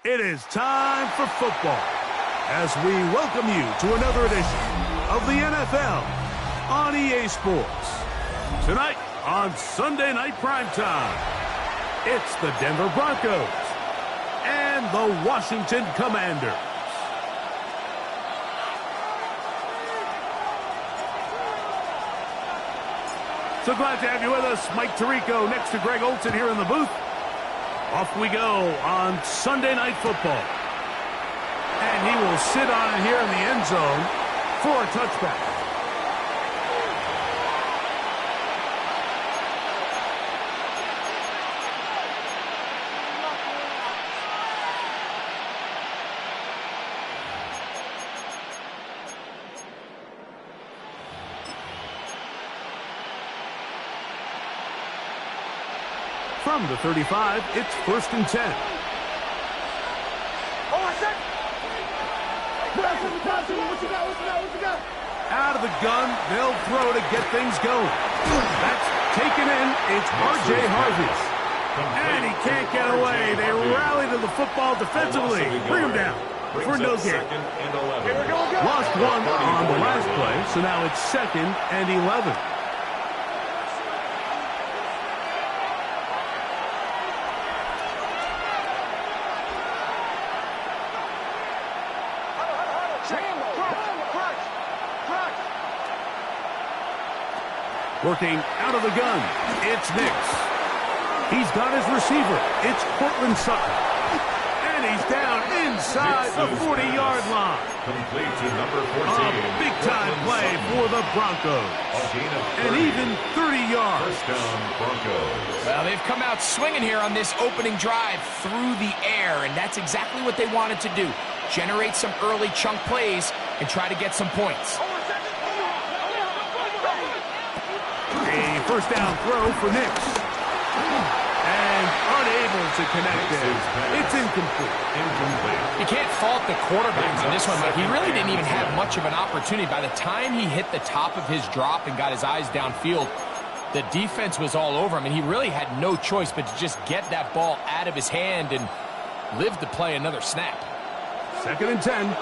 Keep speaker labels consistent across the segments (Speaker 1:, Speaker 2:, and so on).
Speaker 1: It is time for football as we welcome you to another edition of the NFL on EA Sports. Tonight on Sunday Night Primetime, it's the Denver Broncos and the Washington Commanders. So glad to have you with us. Mike Tirico next to Greg Olsen here in the booth. Off we go on Sunday Night Football. And he will sit on it here in the end zone for a touchback. From the 35, it's 1st and 10. Out of the gun, they'll throw to get things going. That's taken in. It's R.J. Harvey. And he can't get away. They rally to the football defensively. Bring him down for no gain. Lost one on the last play, so now it's 2nd and 11. Working out of the gun, it's Nix. He's got his receiver. It's Cortland Sutton. And he's down inside the 40-yard line.
Speaker 2: Complete to number 14.
Speaker 1: A big-time play for the Broncos. And even 30 yards.
Speaker 2: First down, Broncos.
Speaker 3: Well, they've come out swinging here on this opening drive through the air, and that's exactly what they wanted to do. Generate some early chunk plays and try to get some points.
Speaker 1: A first down throw for Nix. And unable to connect it. It's incomplete.
Speaker 3: You can't fault the quarterback on this one, Mike. He really didn't even have much of an opportunity. By the time he hit the top of his drop and got his eyes downfield, the defense was all over him, and he really had no choice but to just get that ball out of his hand and live to play another snap.
Speaker 1: 2nd and 10.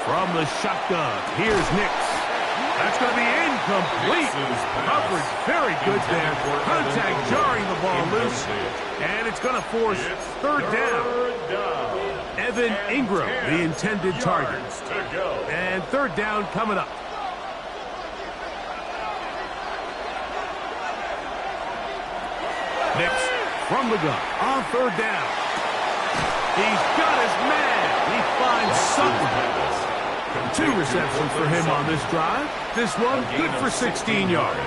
Speaker 1: From the shotgun, here's Nix. That's going to be incomplete. Coverage very good there. Contact jarring the ball loose. And it's going to force 3rd down. Evan Ingram, the intended target. And 3rd down coming up. Nix from the gun on 3rd down. He's got his man. He finds Sutton. 2 receptions for him on this drive. This one good for 16 yards.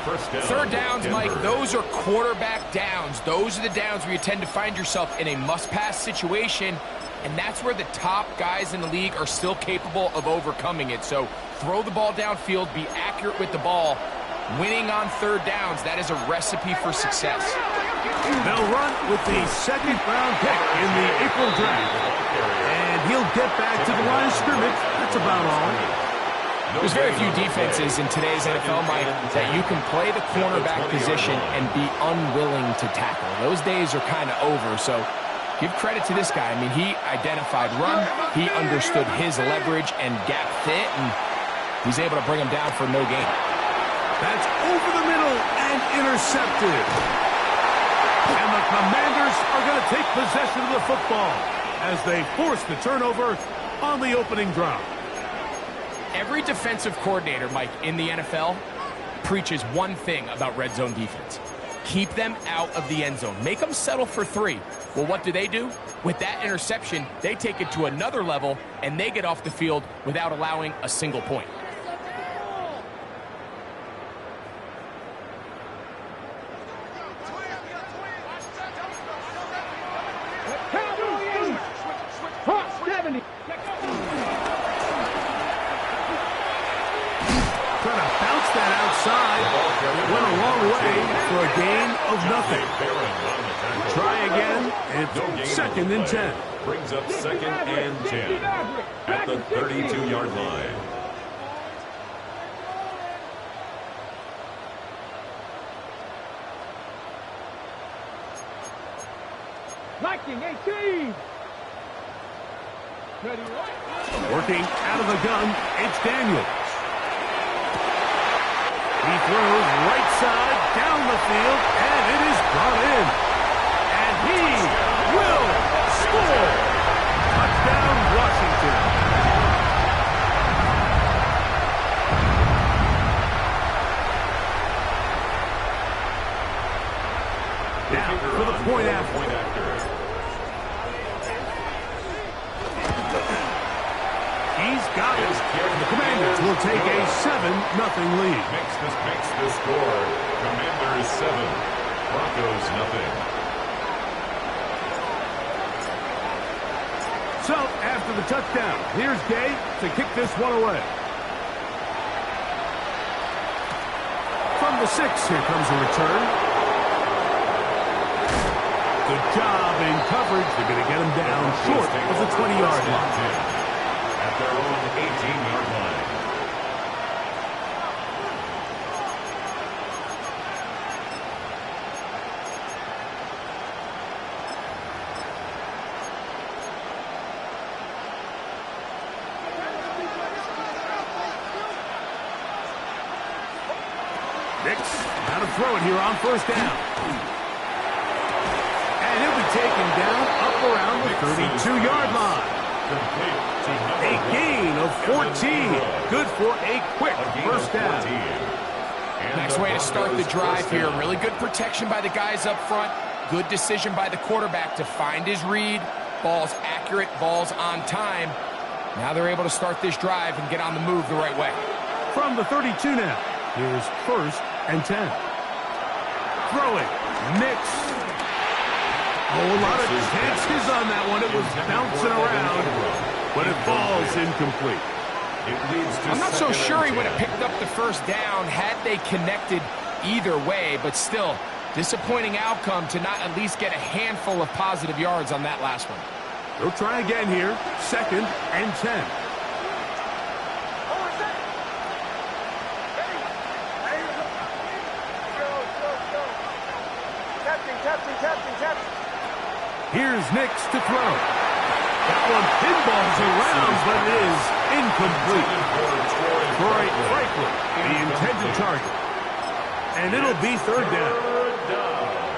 Speaker 3: 3rd downs, Mike, those are quarterback downs. Those are the downs where you tend to find yourself in a must-pass situation, and that's where the top guys in the league are still capable of overcoming it. So throw the ball downfield, be accurate with the ball. Winning on 3rd downs, that is a recipe for success.
Speaker 1: They'll run with the 2nd-round pick in the April draft. And he'll get back to the line of scrimmage. That's about all.
Speaker 3: There's very few defenses in today's NFL, Mike, that you can play the cornerback position and be unwilling to tackle. Those days are kind of over, so give credit to this guy. I mean, he identified run, he understood his leverage and gap fit, and he's able to bring him down for no gain.
Speaker 1: That's over the middle and intercepted. And the Commanders are going to take possession of the football as they force the turnover on the opening drive.
Speaker 3: Every defensive coordinator, Mike, in the NFL preaches one thing about red zone defense. Keep them out of the end zone. Make them settle for 3. Well, what do? With that interception, they take it to another level, and they get off the field without allowing a single point.
Speaker 1: Went a long way for a gain of nothing. Try again. It's 2nd and 10.
Speaker 2: Brings up 2nd and 10 at the 32-yard line.
Speaker 1: Liking 18. Working out of the gun, it's Daniels. He throws right side down the field, and it is brought in. And he will score. Touchdown, Washington. Now for the point after. He's got it. The Commanders will take a 7-0 lead.
Speaker 2: Makes the score. Commanders 7, Broncos nothing.
Speaker 1: So, after the touchdown, here's Gay to kick this one away. From the 6, here comes a return. Good job in coverage. They're going to get him down short of the 20-yard line.
Speaker 2: At their own 18-yard line.
Speaker 1: Nix, now to throw it here on first down. And he'll be taken down up around the 32-yard line. A gain of 14. Good for a quick first down.
Speaker 3: Nice way to start the drive here. Really good protection by the guys up front. Good decision by the quarterback to find his read. Ball's accurate, ball's on time. Now they're able to start this drive and get on the move the right way.
Speaker 1: From the 32 now, here's 1st and 10. Throwing, Nix. Oh, a lot of chances on that one. It was bouncing around, but it falls incomplete.
Speaker 3: I'm not so sure he would have picked up the first down had they connected either way, but still, disappointing outcome to not at least get a handful of positive yards on that last one.
Speaker 1: They'll try again here, 2nd and 10. Here's Nix to throw. That one pinballs around, but it is incomplete. Troy Franklin, the intended target. And it'll be 3rd down.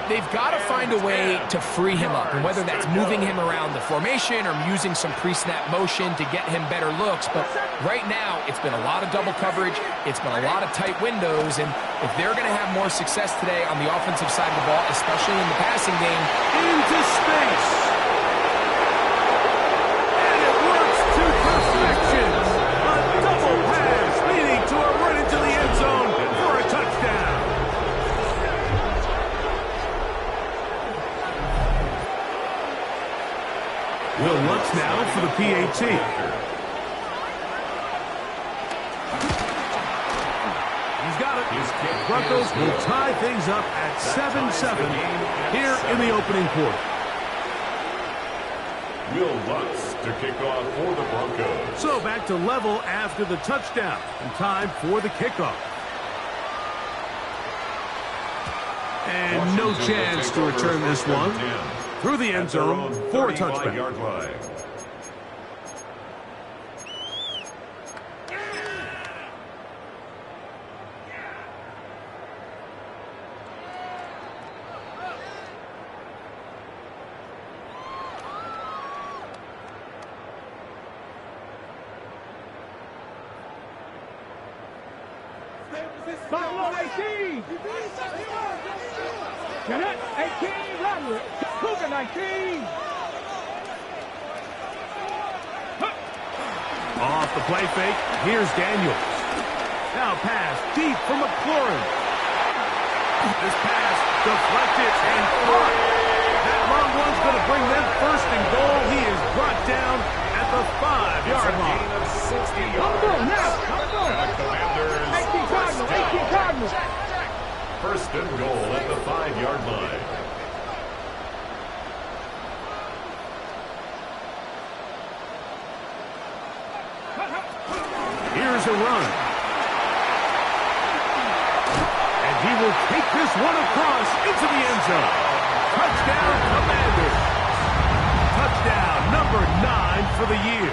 Speaker 3: They've got to find a way to free him up, and whether that's moving him around the formation or using some pre-snap motion to get him better looks. But right now, it's been a lot of double coverage. It's been a lot of tight windows, and if they're going to have more success today on the offensive side of the ball, especially in the passing game,
Speaker 1: into space. And it works to perfection. A double pass leading to a run into the end zone for a touchdown. Will Lutz now for the PAT. He's got it. Broncos will tie things up at 7-7 here in the opening quarter.
Speaker 2: Will Lutz to kick off for the Broncos.
Speaker 1: So back to level after the touchdown and time for the kickoff. And no chance to return this one. Through the end zone for a touchback.
Speaker 4: Buffalo 18. Cadet 18, Roderick. Cougar 19.
Speaker 1: Off the play fake, here's Daniels. Now pass deep for McLaurin. This pass deflected and caught. That long one's going to bring them 1st and goal. He is brought down at the 5-yard line.
Speaker 4: Come on now. Come on. 18 Cardinals. 18 Cardinals.
Speaker 2: 1st and goal at the 5-yard line.
Speaker 1: Here's a run. And he will take this one across into the end zone. Touchdown, Commanders. for the year.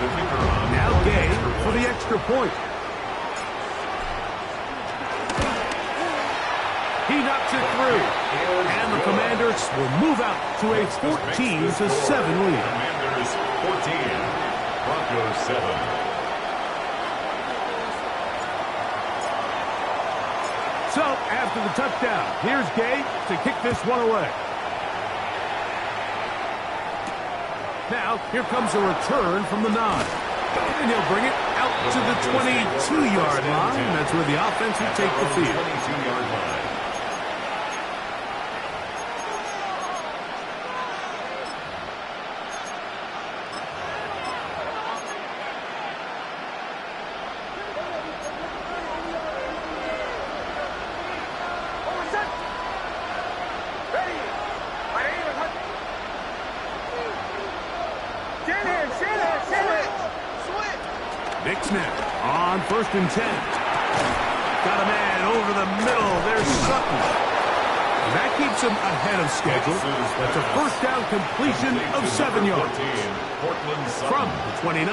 Speaker 1: Now Gay for the extra point. He knocks it through. And the Commanders will move out to a 14-7 lead.
Speaker 2: Commanders 14, Broncos 7.
Speaker 1: So, after the touchdown, here's Gay to kick this one away. Now, here comes a return from the 9. And he'll bring it out to the 22-yard line. That's where the offense will take the field.
Speaker 2: 22-yard line.
Speaker 1: Big snap on 1st and 10. Got a man over the middle. There's Sutton. That keeps him ahead of schedule. That's a first down completion of 7 yards. From the 29.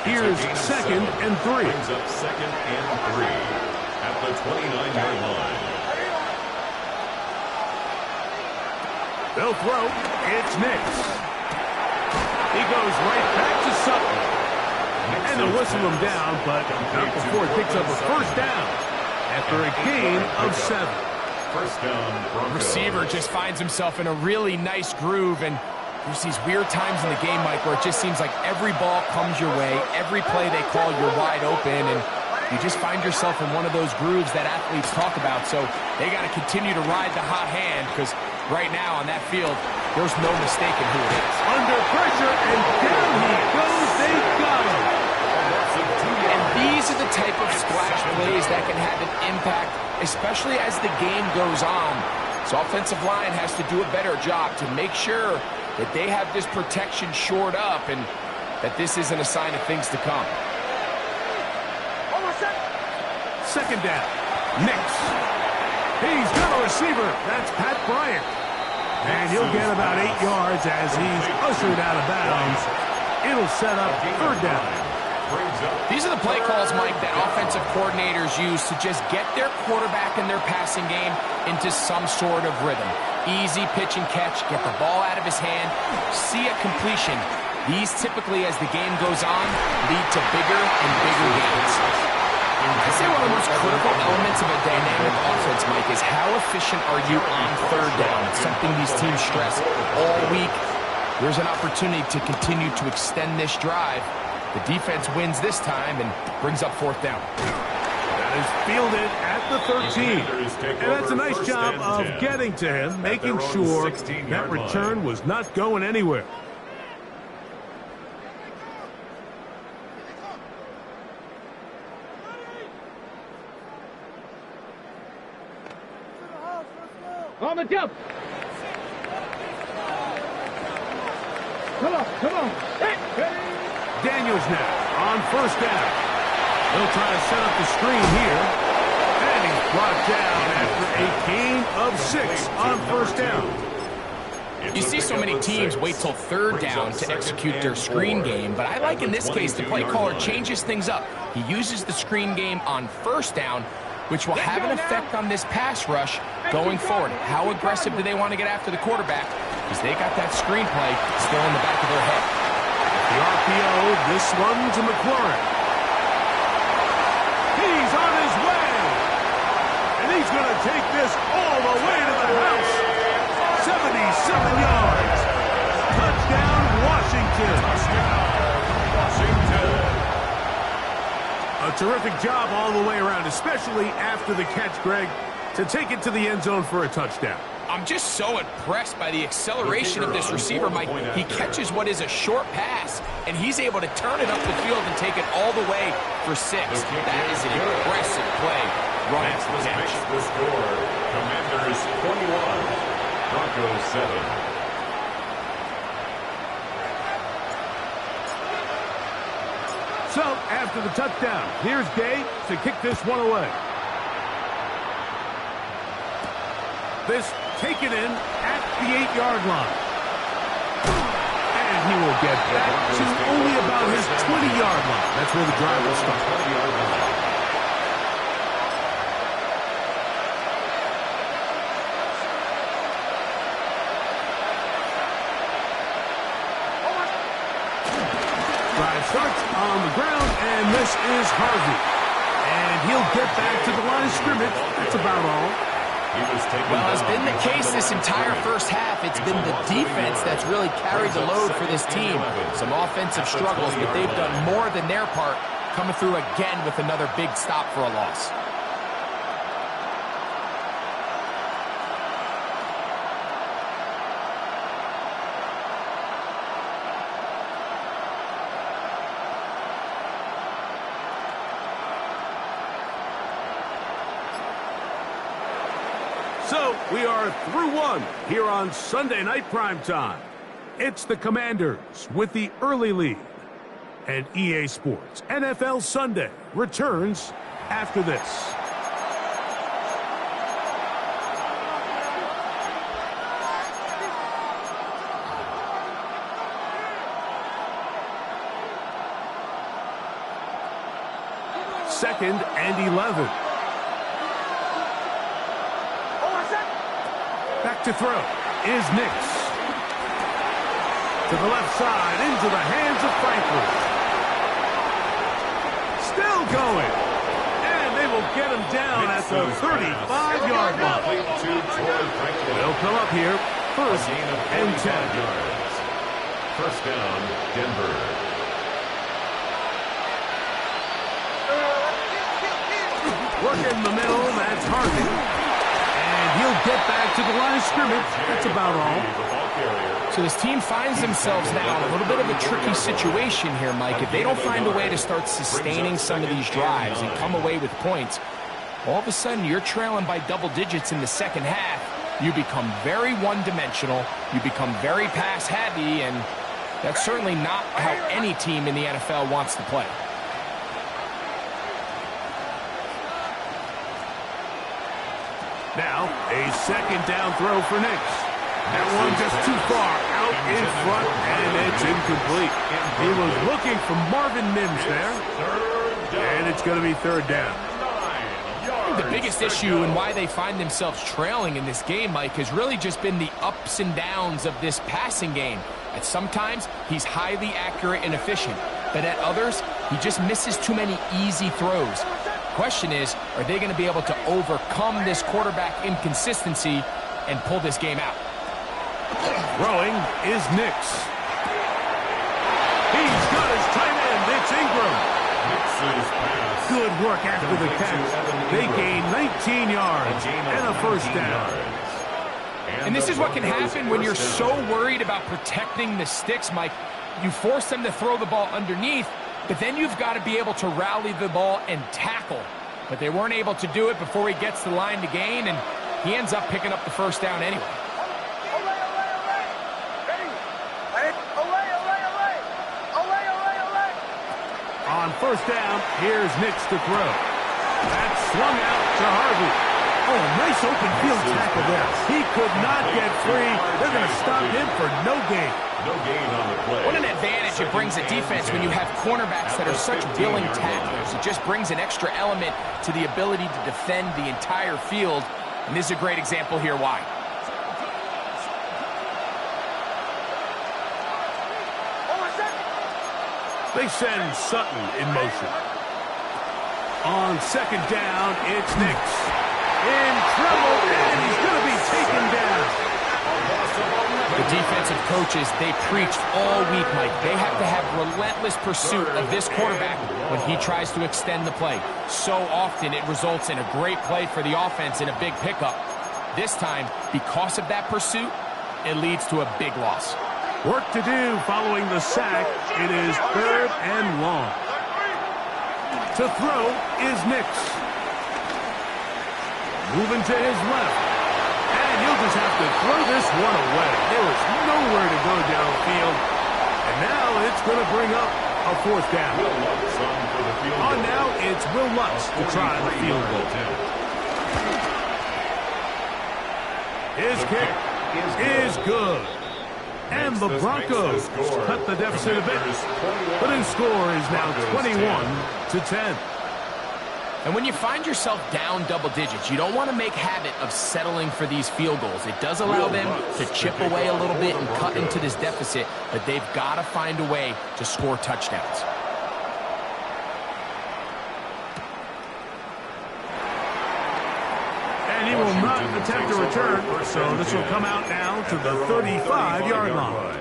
Speaker 1: Here's 2nd and 3.
Speaker 2: Brings up 2nd and 3 at the 29-yard line.
Speaker 1: They'll throw. It's Nix. He goes right back to Sutton. And they'll whistle him down, but not before it picks up a first down after a gain of 7.
Speaker 2: First down, Broncos.
Speaker 3: Receiver just finds himself in a really nice groove, and there's these weird times in the game, Mike, where it just seems like every ball comes your way, every play they call, you're wide open, and you just find yourself in one of those grooves that athletes talk about. So they got to continue to ride the hot hand, because right now on that field, there's no mistaking who it is.
Speaker 1: Under pressure, and down he goes. They got him.
Speaker 3: And these are the type of splash plays that can have an impact, especially as the game goes on. So offensive line has to do a better job to make sure that they have this protection shored up and that this isn't a sign of things to come.
Speaker 1: Second down. Nix. He's got a receiver. That's Pat Bryant. And he'll get about 8 yards as he's ushered out of bounds. It'll set up 3rd down.
Speaker 3: These are the play calls, Mike, that offensive coordinators use to just get their quarterback and their passing game into some sort of rhythm. Easy pitch and catch, get the ball out of his hand, see a completion. These typically, as the game goes on, lead to bigger and bigger gains. I'd say one of the most critical elements of a dynamic offense, Mike, is how efficient are you on 3rd down. It's something these teams stress all week. There's an opportunity to continue to extend this drive. The defense wins this time and brings up 4th down.
Speaker 1: That is fielded at the 13. And that's a nice job of getting to him, making sure that return was not going anywhere.
Speaker 4: On the jump. Come on. Hey.
Speaker 1: Daniels now on 1st down. He'll try to set up the screen here. And he's brought down after a gain of 6 on 1st down.
Speaker 3: You see so many teams wait till 3rd down to execute their screen game, but I like in this case the play caller changes things up. He uses the screen game on 1st down, which will have an effect on this pass rush going forward. How aggressive do they want to get after the quarterback? Because they got that screen play still in the back of their head.
Speaker 1: The RPO, this one to McLaurin. He's on his way. And he's going to take this all the way to the house. 77 yards. Touchdown, Washington. A terrific job all the way around, especially after the catch, Greg, to take it to the end zone for a touchdown.
Speaker 3: I'm just so impressed by the acceleration of this receiver, Mike. He catches what is a short pass, and he's able to turn it up the field and take it all the way for 6. That is an impressive play. Running to the catch.
Speaker 2: The score, Commanders 21, Broncos 7.
Speaker 1: So, after the touchdown, here's Gay to kick this one away. This taken in at the 8-yard line. And he will get back to only about his 20-yard line. That's where the drive will start. Drive starts on the ground, and this is Harvey. And he'll get back to the line of scrimmage. That's about all.
Speaker 3: Well, it's been the case this entire first half. It's been the defense that's really carried the load for this team. Some offensive struggles, but they've done more than their part, coming through again with another big stop for a loss.
Speaker 1: So, we are through one here on Sunday Night Primetime. It's the Commanders with the early lead. And EA Sports NFL Sunday returns after this. Second and 11. Back to throw is Nix. To the left side, into the hands of Franklin. Still going. And they will get him down at the 35-yard line. They'll come up here first and 10.
Speaker 2: First down, Denver.
Speaker 1: Work in the middle, that's Harvey. And he'll get back to the line of scrimmage. That's about all.
Speaker 3: So this team finds themselves now in a little bit of a tricky situation here, Mike. If they don't find a way to start sustaining some of these drives and come away with points, all of a sudden you're trailing by double digits in the second half. You become very one-dimensional. You become very pass-heavy, and that's certainly not how any team in the NFL wants to play.
Speaker 1: Now, a second down throw for Nix. That one just too far out in front, and it's incomplete. He was looking for Marvin Mims there, and it's going to be third down.
Speaker 3: The biggest issue and why they find themselves trailing in this game, Mike, has really just been the ups and downs of this passing game. At sometimes, he's highly accurate and efficient, but at others, he just misses too many easy throws. Question is, are they going to be able to overcome this quarterback inconsistency and pull this game out?
Speaker 1: Throwing is Nix. He's got his tight end. It's Ingram. Good work after the catch. They gain 19 yards and a first down.
Speaker 3: And this is what can happen when you're so worried about protecting the sticks, Mike. You force them to throw the ball underneath, but then you've got to be able to rally the ball and tackle. But they weren't able to do it before he gets the line to gain, and he ends up picking up the first down anyway.
Speaker 1: On first down, here's Nix to throw. That's swung out to Harvey. Oh, nice open field tackle there. He could not get free. They're going to stop him for no gain.
Speaker 2: No gain on the play.
Speaker 3: What an advantage it brings a defense when you have cornerbacks that are such willing tacklers. It just brings an extra element to the ability to defend the entire field. And this is a great example here why.
Speaker 1: They send Sutton in motion. On second down, it's Nix. In trouble, and he's going to be taken down.
Speaker 3: The defensive coaches, they preached all week, Mike. They have to have relentless pursuit of this quarterback when he tries to extend the play. So often it results in a great play for the offense and a big pickup. This time, because of that pursuit, it leads to a big loss.
Speaker 1: Work to do following the sack. It is third and long. To throw is Nix. Moving to his left. And he'll just have to throw this one away. There was nowhere to go downfield. And now it's going to bring up a fourth down. On now, it's Will Lutz to try the field goal. His kick is good. And the Broncos cut the deficit a bit. The new score is now 21-10.
Speaker 3: And when you find yourself down double digits, you don't want to make habit of settling for these field goals. It does allow them to chip away a little bit and cut into this deficit, but they've got to find a way to score touchdowns.
Speaker 1: And he will not attempt a return, so this will come out now to the 35-yard line.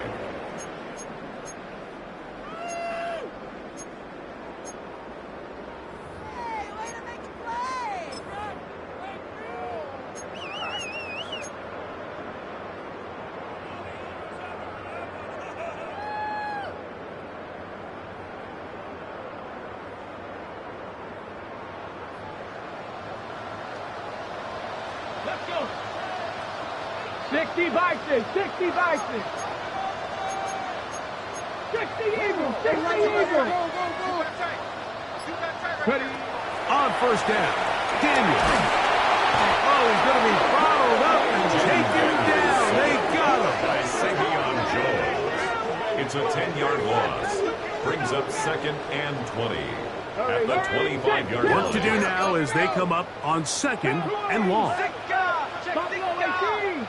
Speaker 4: Let's go. 60 Vikings, 60 Vikings. 60 Eagles, 60 Eagles. Ready.
Speaker 1: On first down, Daniel. Oh, he's going to be followed up and taken down. They got him.
Speaker 2: By Savion Jones. It's a 10-yard loss. Brings up 2nd and 20. At the 25-yard line.
Speaker 1: What to do now is they come up on 2nd and long.
Speaker 4: Buffalo 18.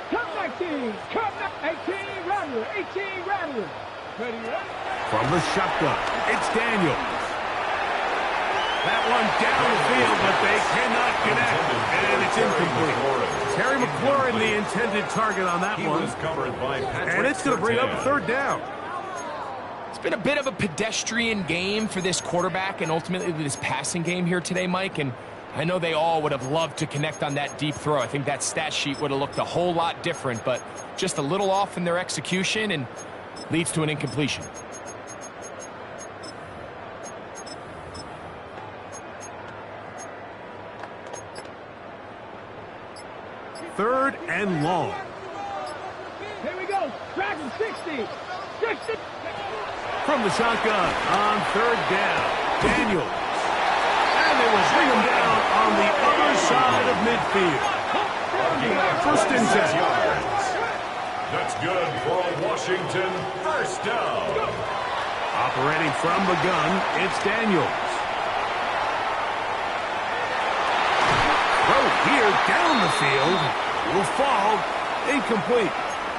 Speaker 4: Come back, team. Come back. 18 Rattler. 18 Rattler. Ready, ready.
Speaker 1: From the shotgun, it's Daniels. That one down the field, but they cannot connect, and it's incomplete. Terry McLaurin, the intended target on that one. And it's going to bring up 3rd down.
Speaker 3: It's been a bit of a pedestrian game for this quarterback and ultimately this passing game here today, Mike, and I know they all would have loved to connect on that deep throw. I think that stat sheet would have looked a whole lot different, but just a little off in their execution and leads to an incompletion.
Speaker 1: Third and long.
Speaker 4: Here we go. Dragon 60. 60.
Speaker 1: From the shotgun on 3rd down, Daniels. And they will bring him down on the other side of midfield. 1st and 10.
Speaker 2: That's good for a Washington 1st down.
Speaker 1: Operating from the gun, it's Daniels. Throw here down the field. Will fall. Incomplete.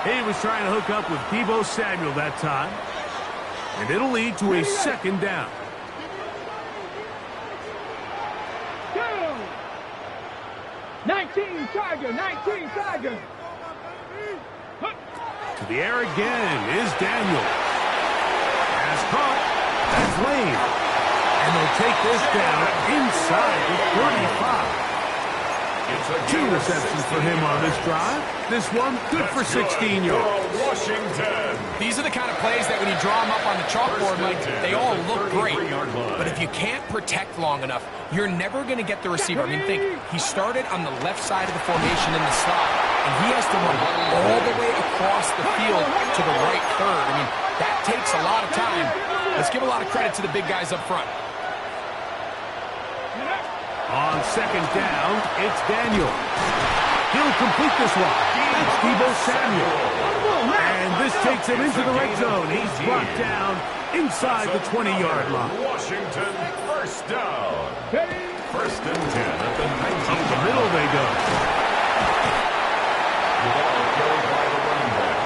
Speaker 1: He was trying to hook up with Deebo Samuel that time. And it'll lead to a 2nd down.
Speaker 4: Go. 19 Tiger. 19 Tiger.
Speaker 1: To the air again is Daniels. Has caught. That's Lane. And they'll take this down inside the 35. 2 receptions for him on this drive. This one good for 16 yards.
Speaker 2: Washington.
Speaker 3: These are the kind of plays that when you draw them up on the chalkboard, Mike, they all look great. But if you can't protect long enough, you're never going to get the receiver. I mean, think, he started on the left side of the formation in the slot, and he has to run all the way across the field to the right third. I mean, that takes a lot of time. Let's give a lot of credit to the big guys up front.
Speaker 1: On 2nd down, it's Daniel. He'll complete this one. That's Deebo Samuel. And this takes him into the red zone. He's brought down inside the 20-yard line.
Speaker 2: Washington 1st down. 1st and 10 at the 19.
Speaker 1: Up the middle they go.
Speaker 2: The ball carried by the running back.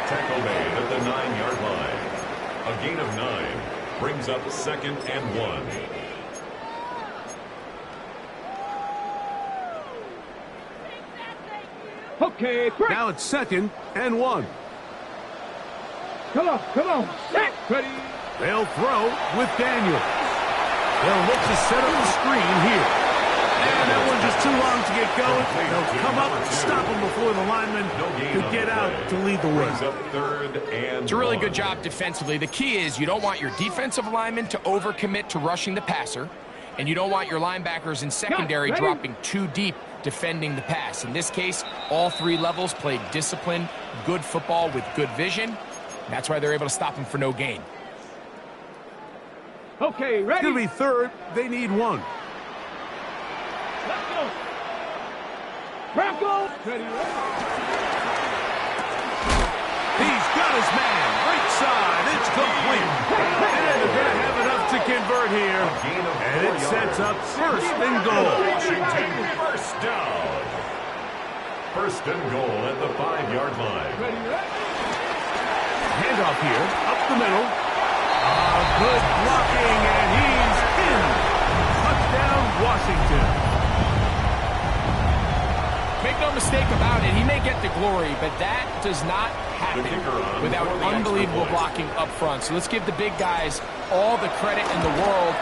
Speaker 2: Tackle made at the 9-yard line. A gain of 9 brings up 2nd and 1.
Speaker 4: Okay, break.
Speaker 1: Now it's 2nd and 1.
Speaker 4: Come on, come on. Set. Ready.
Speaker 1: They'll throw with Daniels. They'll look to set up the screen here. And that one just too long to get going. They'll come up and stop him before the lineman could get out to lead the way.
Speaker 3: It's a really good job defensively. The key is you don't want your defensive linemen to overcommit to rushing the passer, and you don't want your linebackers in secondary dropping too deep defending the pass. In this case, all 3 levels played disciplined, good football with good vision. That's why they're able to stop him for no gain.
Speaker 4: Okay, ready?
Speaker 1: It's going to be third. They need one.
Speaker 4: Let's go. Bronco. Ready,
Speaker 1: He's got his man. Right side. It's complete. And they're going to have enough to convert here. And it sets up first and goal.
Speaker 2: Washington, first down. First and goal at the 5-yard line.
Speaker 4: ready, ready.
Speaker 1: Handoff here. Up the middle. Good blocking, and he's in. Touchdown, Washington.
Speaker 3: Make no mistake about it, he may get the glory, but that does not happen without unbelievable blocking up front. So let's give the big guys all the credit in the world.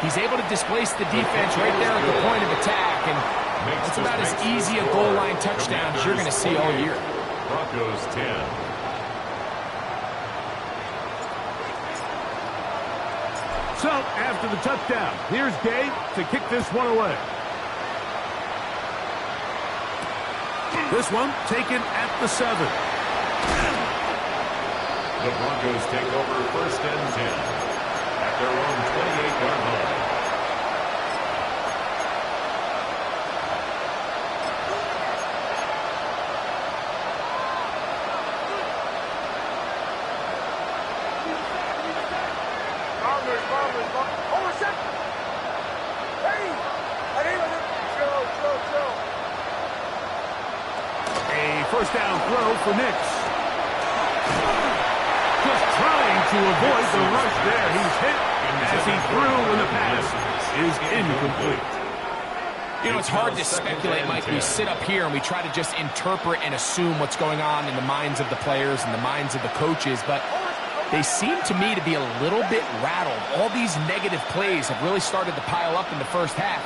Speaker 3: He's able to displace the defense right there at the point of attack, and it's about as easy a goal line touchdown as you're going to see all year.
Speaker 2: Broncos 10.
Speaker 1: So, after the touchdown, here's Gay to kick this one away. This one taken at the 7.
Speaker 2: The Broncos take over first and 10 at their own 28-yard line.
Speaker 1: First down throw for Nix. Just trying to avoid the rush there. He's hit as he threw when the pass is incomplete.
Speaker 3: You know, it's hard to speculate, Mike. We sit up here and we try to just interpret and assume what's going on in the minds of the players and the minds of the coaches, but they seem to me to be a little bit rattled. All these negative plays have really started to pile up in the first half.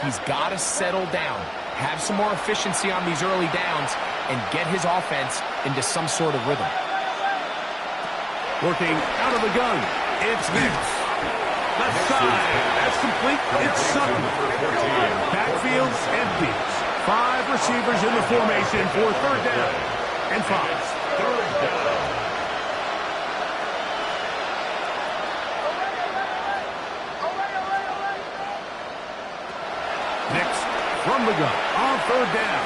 Speaker 3: He's got to settle down, have some more efficiency on these early downs, and get his offense into some sort of rhythm.
Speaker 1: Working out of the gun. It's Nix. Left side. That's complete. It's Sutton. Backfield empty. 5 receivers in the formation for third down and 5.
Speaker 2: Third down.
Speaker 1: From the gun on third down.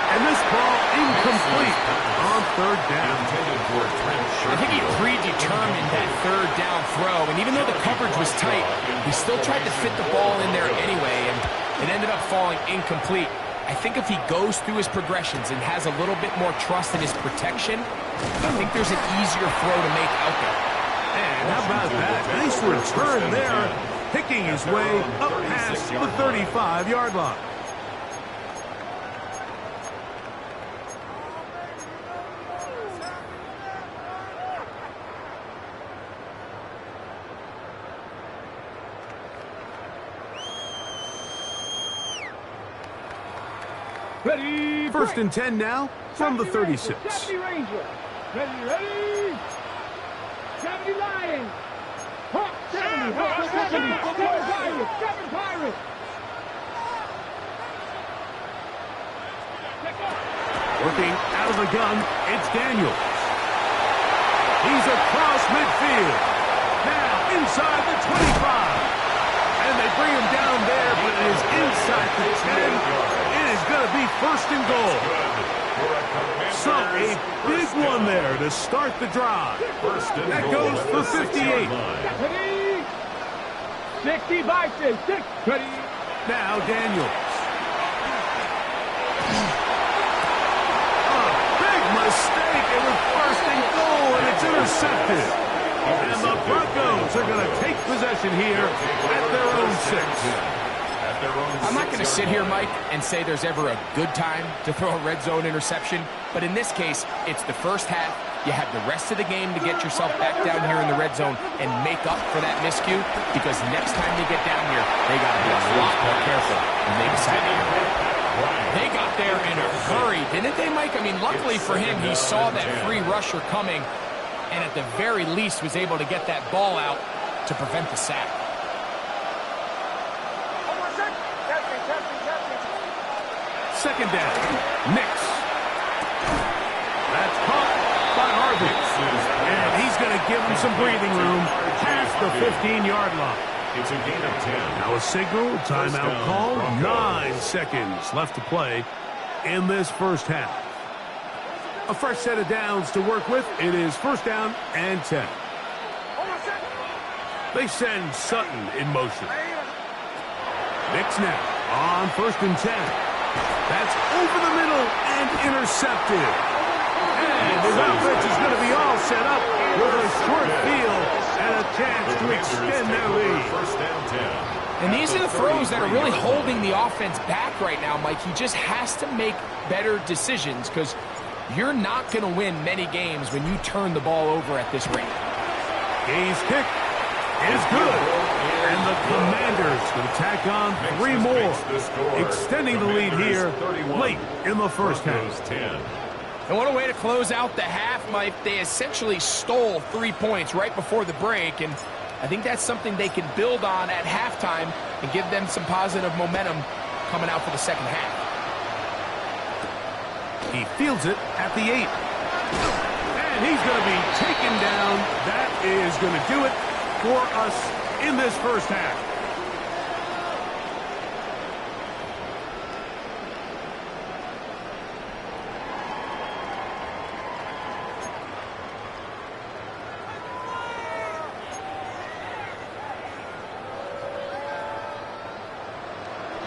Speaker 1: And this ball incomplete on third down.
Speaker 3: I think he predetermined that third down throw, and even though the coverage was tight, he still tried to fit the ball in there anyway, and it ended up falling incomplete. I think if he goes through his progressions and has a little bit more trust in his protection, I think there's an easier throw to make out there.
Speaker 1: And how about that? Nice return there. Picking his way up past the 35-yard line.
Speaker 4: Ready,
Speaker 1: First and 10 now from the 36.
Speaker 4: 70 Ranger. Ready. 70 Lions. Hawk 70. Hawk 70. 7 Pirates. 7 Pirates.
Speaker 1: Working out of the gun, it's Daniels. He's across midfield. Now inside the 25. And they bring him down there, but it is inside the 10. It is going to be first and goal. So a big one there to start the drive. That goes for 58.
Speaker 4: 60 Vikings. 6. Ready.
Speaker 1: Now Daniels. Mistake. It was first and goal, and it's intercepted. And the Broncos are going to take possession here at their own 6.
Speaker 3: I'm not going to sit here, Mike, and say there's ever a good time to throw a red zone interception, but in this case, it's the first half. You have the rest of the game to get yourself back down here in the red zone and make up for that miscue, because next time they get down here, they got to be a lot more careful when they decide to. They got there in a hurry, didn't they, Mike? I mean, luckily for him, he saw that free rusher coming and at the very least was able to get that ball out to prevent the sack.
Speaker 1: Second down. Nix. That's caught by Harvey. And he's going to give him some breathing room past the 15-yard line.
Speaker 2: It's a gain of 10.
Speaker 1: Now a signal, timeout called. 9 seconds left to play in this first half. A fresh set of downs to work with. It is first down and 10. They send Sutton in motion. Mix now on first and 10. That's over the middle and intercepted. And his offense is going to be all set up with a short field and a chance to extend their lead.
Speaker 2: First down 10.
Speaker 3: And these are the throws that are really holding the offense back right now, Mike. He just has to make better decisions because you're not going to win many games when you turn the ball over at this rate.
Speaker 1: Gay's kick is good. And the Commanders will tack on 3 more, extending the lead here late in the first half.
Speaker 3: And what a way to close out the half, Mike. They essentially stole 3 points right before the break, and I think that's something they can build on at halftime and give them some positive momentum coming out for the second half.
Speaker 1: He fields it at the 8. And he's going to be taken down. That is going to do it for us in this first half.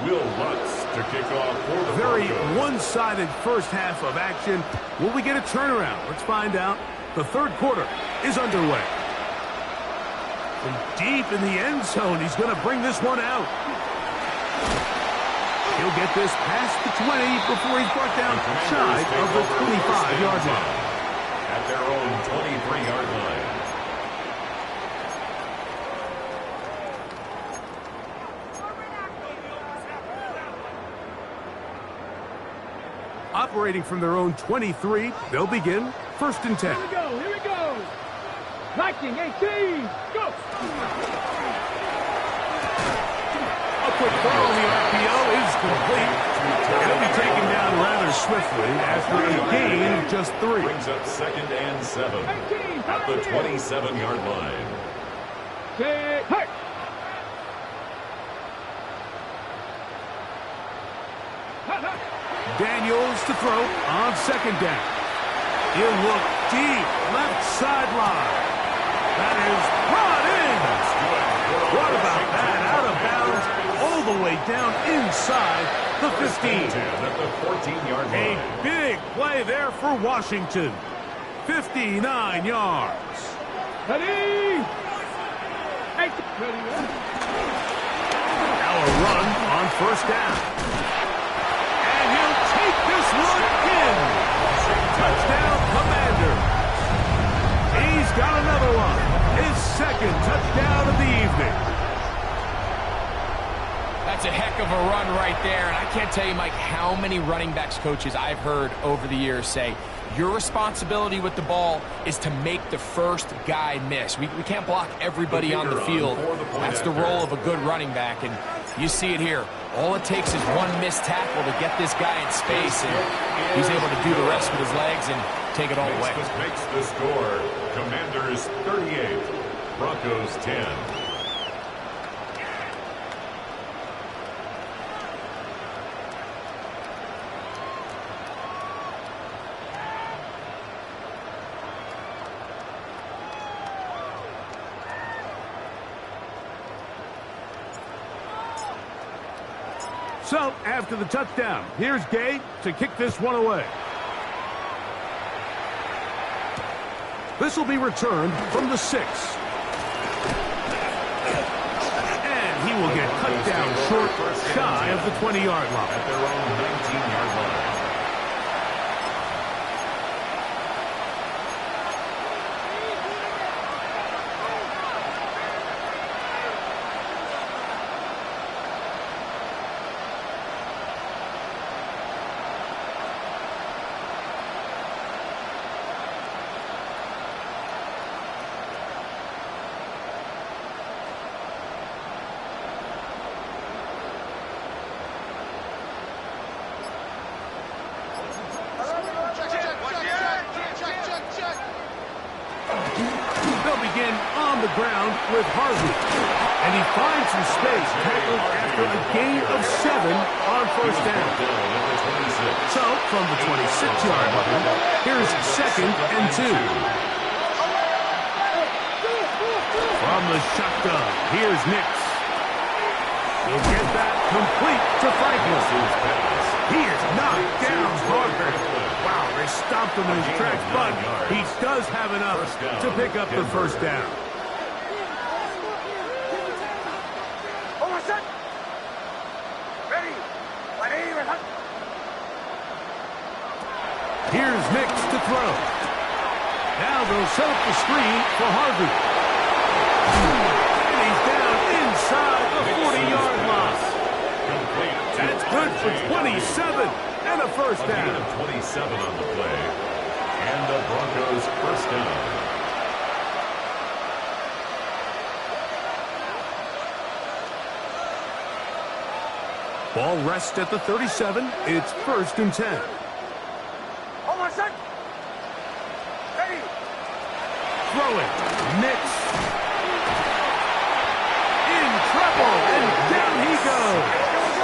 Speaker 2: Will Lutz to kick off for the
Speaker 1: Very
Speaker 2: Broncos.
Speaker 1: one-sided first half of action. Will we get a turnaround? Let's find out. The third quarter is underway. From deep in the end zone, he's going to bring this one out. He'll get this past the 20 before he's brought down shy of the 25-yard line.
Speaker 2: At their own 23-yard line.
Speaker 1: Operating from their own 23, they'll begin first and 10.
Speaker 4: Here we go, here we go. Viking 18, go.
Speaker 1: A quick throw on the RPO is complete. It'll be taken down rather swiftly after a gain of just 3.
Speaker 2: Brings up second and 7 at the 27-yard line.
Speaker 4: Hey.
Speaker 1: Daniels to throw on second down. He'll look deep, left sideline. That is brought in. What about that? Out of bounds, all the way down inside the 15.
Speaker 2: At the 14-yard line.
Speaker 1: A big play there for Washington. 59 yards.
Speaker 4: Ready.
Speaker 1: Now a run on first down. This one in. Touchdown, Commander. He's got another one. His second touchdown of the evening.
Speaker 3: That's a heck of a run right there. And I can't tell you, Mike, how many running backs coaches I've heard over the years say, your responsibility with the ball is to make the first guy miss. We can't block everybody on the field. That's the role of a good running back, and you see it here. All it takes is one missed tackle to get this guy in space, and he's able to do the rest with his legs and take it all away.
Speaker 2: Makes the score. Commanders 38, Broncos 10.
Speaker 1: So, after the touchdown, here's Gay to kick this one away. This will be returned from the 6. And he will get cut down short, shy of the 20-yard line.
Speaker 2: At their own 19-yard line.
Speaker 1: on the ground with Harvey. And he finds some space, tackled after a gain of 7 on first down. So, from the 26-yard line, here's 2nd and 2. From the shotgun, here's Nix. He'll get that complete to Franklin. He is knocked down hard. Wow, they stomped him in his tracks, but he does have enough to pick up the first down. Here's Nix to throw. Now they'll set up the screen for Harvey. And he's down inside the 40-yard line. That's good for 27 and a first down.
Speaker 2: 27 on the play. And the Broncos first down.
Speaker 1: Ball rests at the 37. It's 1st and 10. Throwing. Nix. In trouble, and down he goes.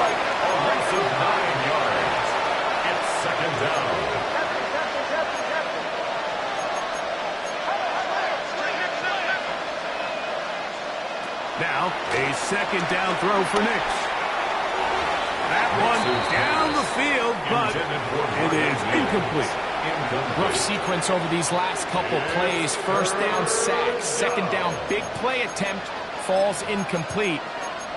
Speaker 2: A race of 9 yards. It's 2nd down.
Speaker 1: Now, a 2nd down throw for Nix. That one down the field, but it is incomplete.
Speaker 3: Rough sequence over these last couple plays. 1st down sack, 2nd down big play attempt, falls incomplete.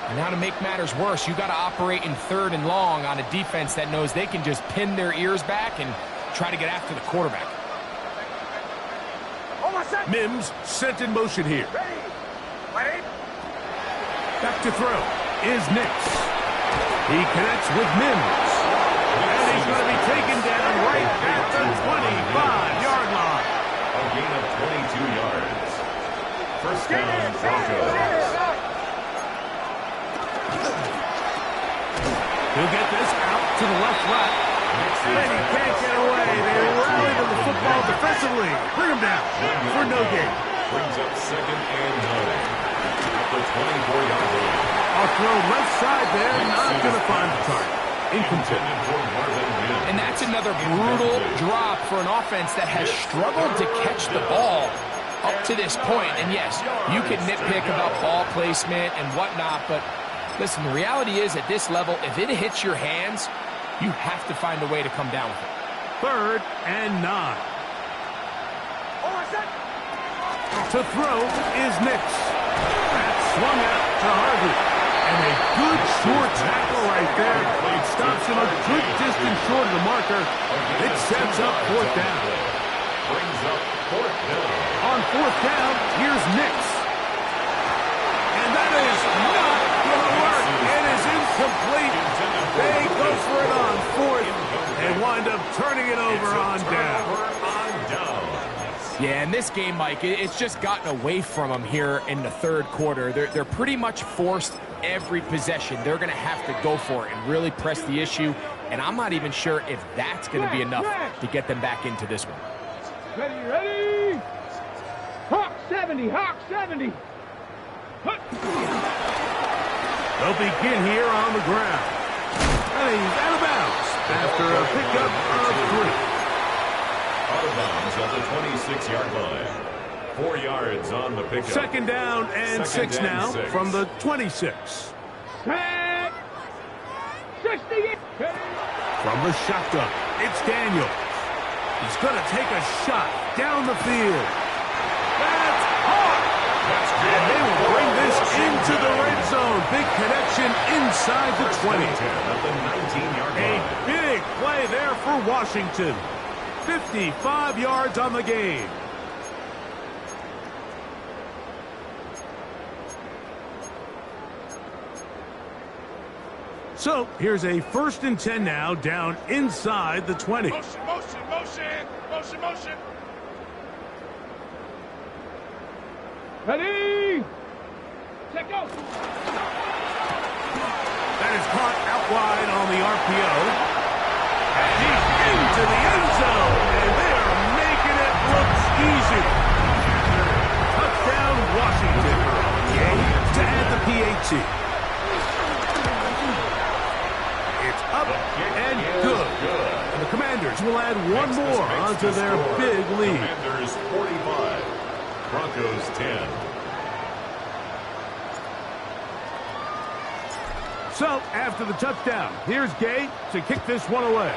Speaker 3: And now to make matters worse, you got to operate in 3rd and long on a defense that knows they can just pin their ears back and try to get after the quarterback.
Speaker 1: Mims sent in motion here. Back to throw is Nix. He connects with Mims. And he's going to be taken down right at the 25-yard line.
Speaker 2: A gain of 22 yards. First down, Broncos.
Speaker 1: He'll get this out to the left flat. And he can't get away. They rally to the football defensively. Bring him down for no gain.
Speaker 2: Brings up 2nd and 9. At the 24-yard line.
Speaker 1: A throw left side there. Not going to find the target. Incomplete.
Speaker 3: And that's another brutal drop for an offense that has struggled to catch the ball up to this point. And yes, you can nitpick about ball placement and whatnot, but listen, the reality is at this level, if it hits your hands, you have to find a way to come down with it.
Speaker 1: 3rd and 9. To throw is Nix. That's swung out to Harvey. And a good short tackle right there. It stops him a good distance short of the marker. It sets up 4th down.
Speaker 2: Brings up 4th down.
Speaker 1: On 4th down, here's Nix. And that is not going to work. It is incomplete. They go for it on 4th and wind up turning it over on down.
Speaker 3: Yeah, in this game, Mike, it's just gotten away from them here in the 3rd quarter. They're pretty much forced every possession. They're going to have to go for it and really press the issue. And I'm not even sure if that's going to be enough to get them back into this one.
Speaker 4: Ready? Hawk 70, Hawk 70.
Speaker 1: They'll begin here on the ground. And he's out of bounds after a pickup of 3.
Speaker 2: Out of bounds at the 26-yard line. 4 yards on the pickup.
Speaker 1: 2nd down and 6 now from the 26.
Speaker 4: Set. 60.
Speaker 1: From the shotgun, it's Daniel. He's going to take a shot down the field. That's hard. And they will bring this into the red zone. Big connection inside the 20.
Speaker 2: At the 19-yard
Speaker 1: A
Speaker 2: line.
Speaker 1: big play there for Washington. 55 yards on the game. So, here's a 1st and 10 now, down inside the 20.
Speaker 5: Motion, motion, motion, motion, motion.
Speaker 4: Ready? Set go.
Speaker 1: That is caught out wide on the RPO. And he's into the end zone. And they are making it look easy. Touchdown, Washington to add the PAT. It's up and good. And the Commanders will add one more onto their big lead.
Speaker 2: Commanders 45, Broncos 10.
Speaker 1: So, after the touchdown, here's Gay to kick this one away.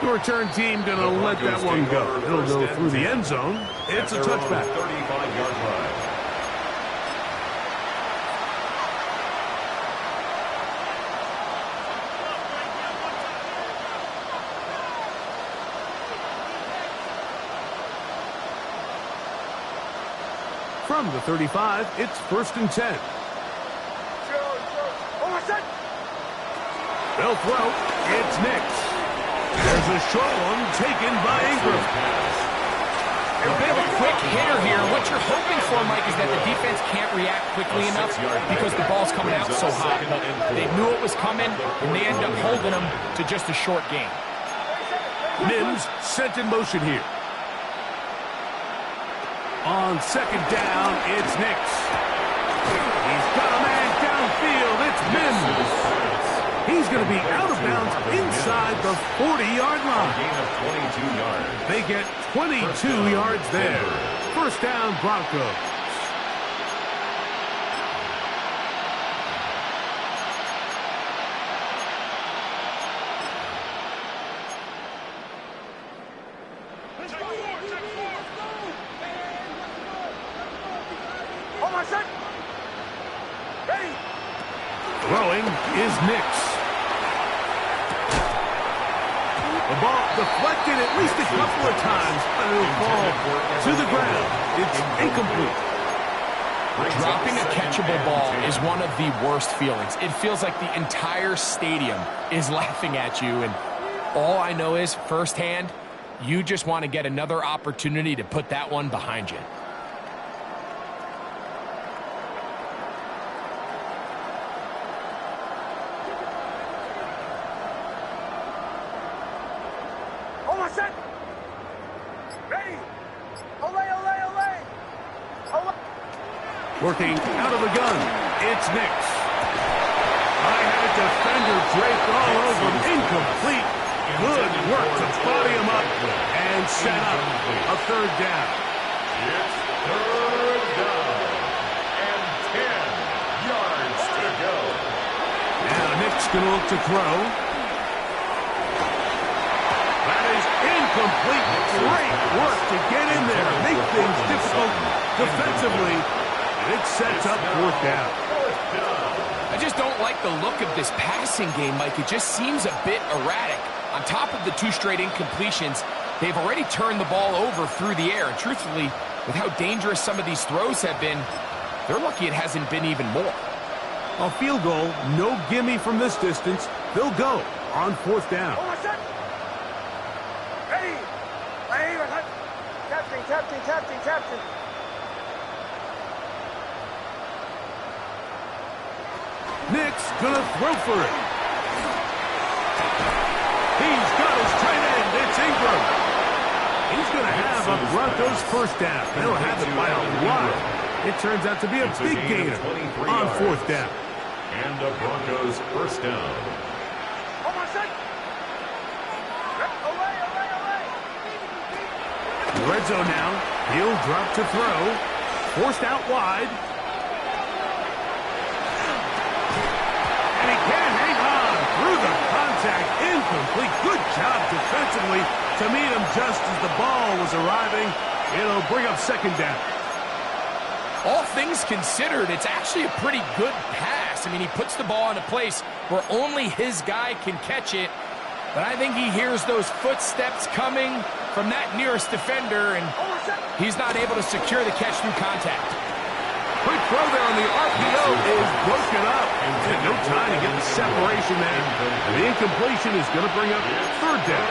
Speaker 1: The return team going to let that one go. It'll go through the end zone. It's a touchback.
Speaker 2: 35-yard line.
Speaker 1: From the 35, it's 1st and 10. They'll throw. It's Nix. There's a short one taken by Ingram.
Speaker 3: A bit of a quick hitter here. What you're hoping for, Mike, is that the defense can't react quickly enough because the ball's coming out so hot. They knew it was coming, and they end up holding them to just a short gain.
Speaker 1: Mims sent in motion here. On 2nd down, it's Nix. He's got a man downfield. It's Mims. He's going to be out of bounds inside the 40-yard line.
Speaker 2: Gain of 22 yards.
Speaker 1: They get 22 yards there. 1st down, Broncos. Throwing is Nix. The ball deflected at least a couple of times, but it'll fall to the ground. It's incomplete.
Speaker 3: Dropping a catchable ball is one of the worst feelings. It feels like the entire stadium is laughing at you, and all I know is firsthand, you just want to get another opportunity to put that one behind you.
Speaker 1: Working out of the gun, it's Nix. I had a defender draped all over him. Incomplete. Good work to body him up and set up a 3rd down.
Speaker 2: It's 3rd down and 10 yards to go.
Speaker 1: Now Nix going to look to throw. That is incomplete. Great work to get in there. Make things difficult defensively. It sets up 4th down.
Speaker 3: I just don't like the look of this passing game, Mike. It just seems a bit erratic. On top of the 2 straight incompletions, they've already turned the ball over through the air. And truthfully, with how dangerous some of these throws have been, they're lucky it hasn't been even more.
Speaker 1: A field goal, no gimme from this distance. They'll go on 4th down.
Speaker 4: Captain.
Speaker 1: Nix gonna throw for it. He's got his tight end. It's Ingram. He's gonna have a Broncos 1st down. They'll have it by a lot. It turns out to be a big gainer on 4th down.
Speaker 2: And the Broncos 1st down.
Speaker 1: Red zone now. He'll drop to throw. Forced out wide. And he can't hang on through the contact. Incomplete. Good job defensively to meet him just as the ball was arriving. It'll bring up 2nd down.
Speaker 3: All things considered, it's actually a pretty good pass. I mean, he puts the ball in a place where only his guy can catch it. But I think he hears those footsteps coming from that nearest defender, and he's not able to secure the catch through contact.
Speaker 1: Quick throw there on the RPO is broken up. And no time to get the separation there. And the incompletion is going to bring up 3rd down.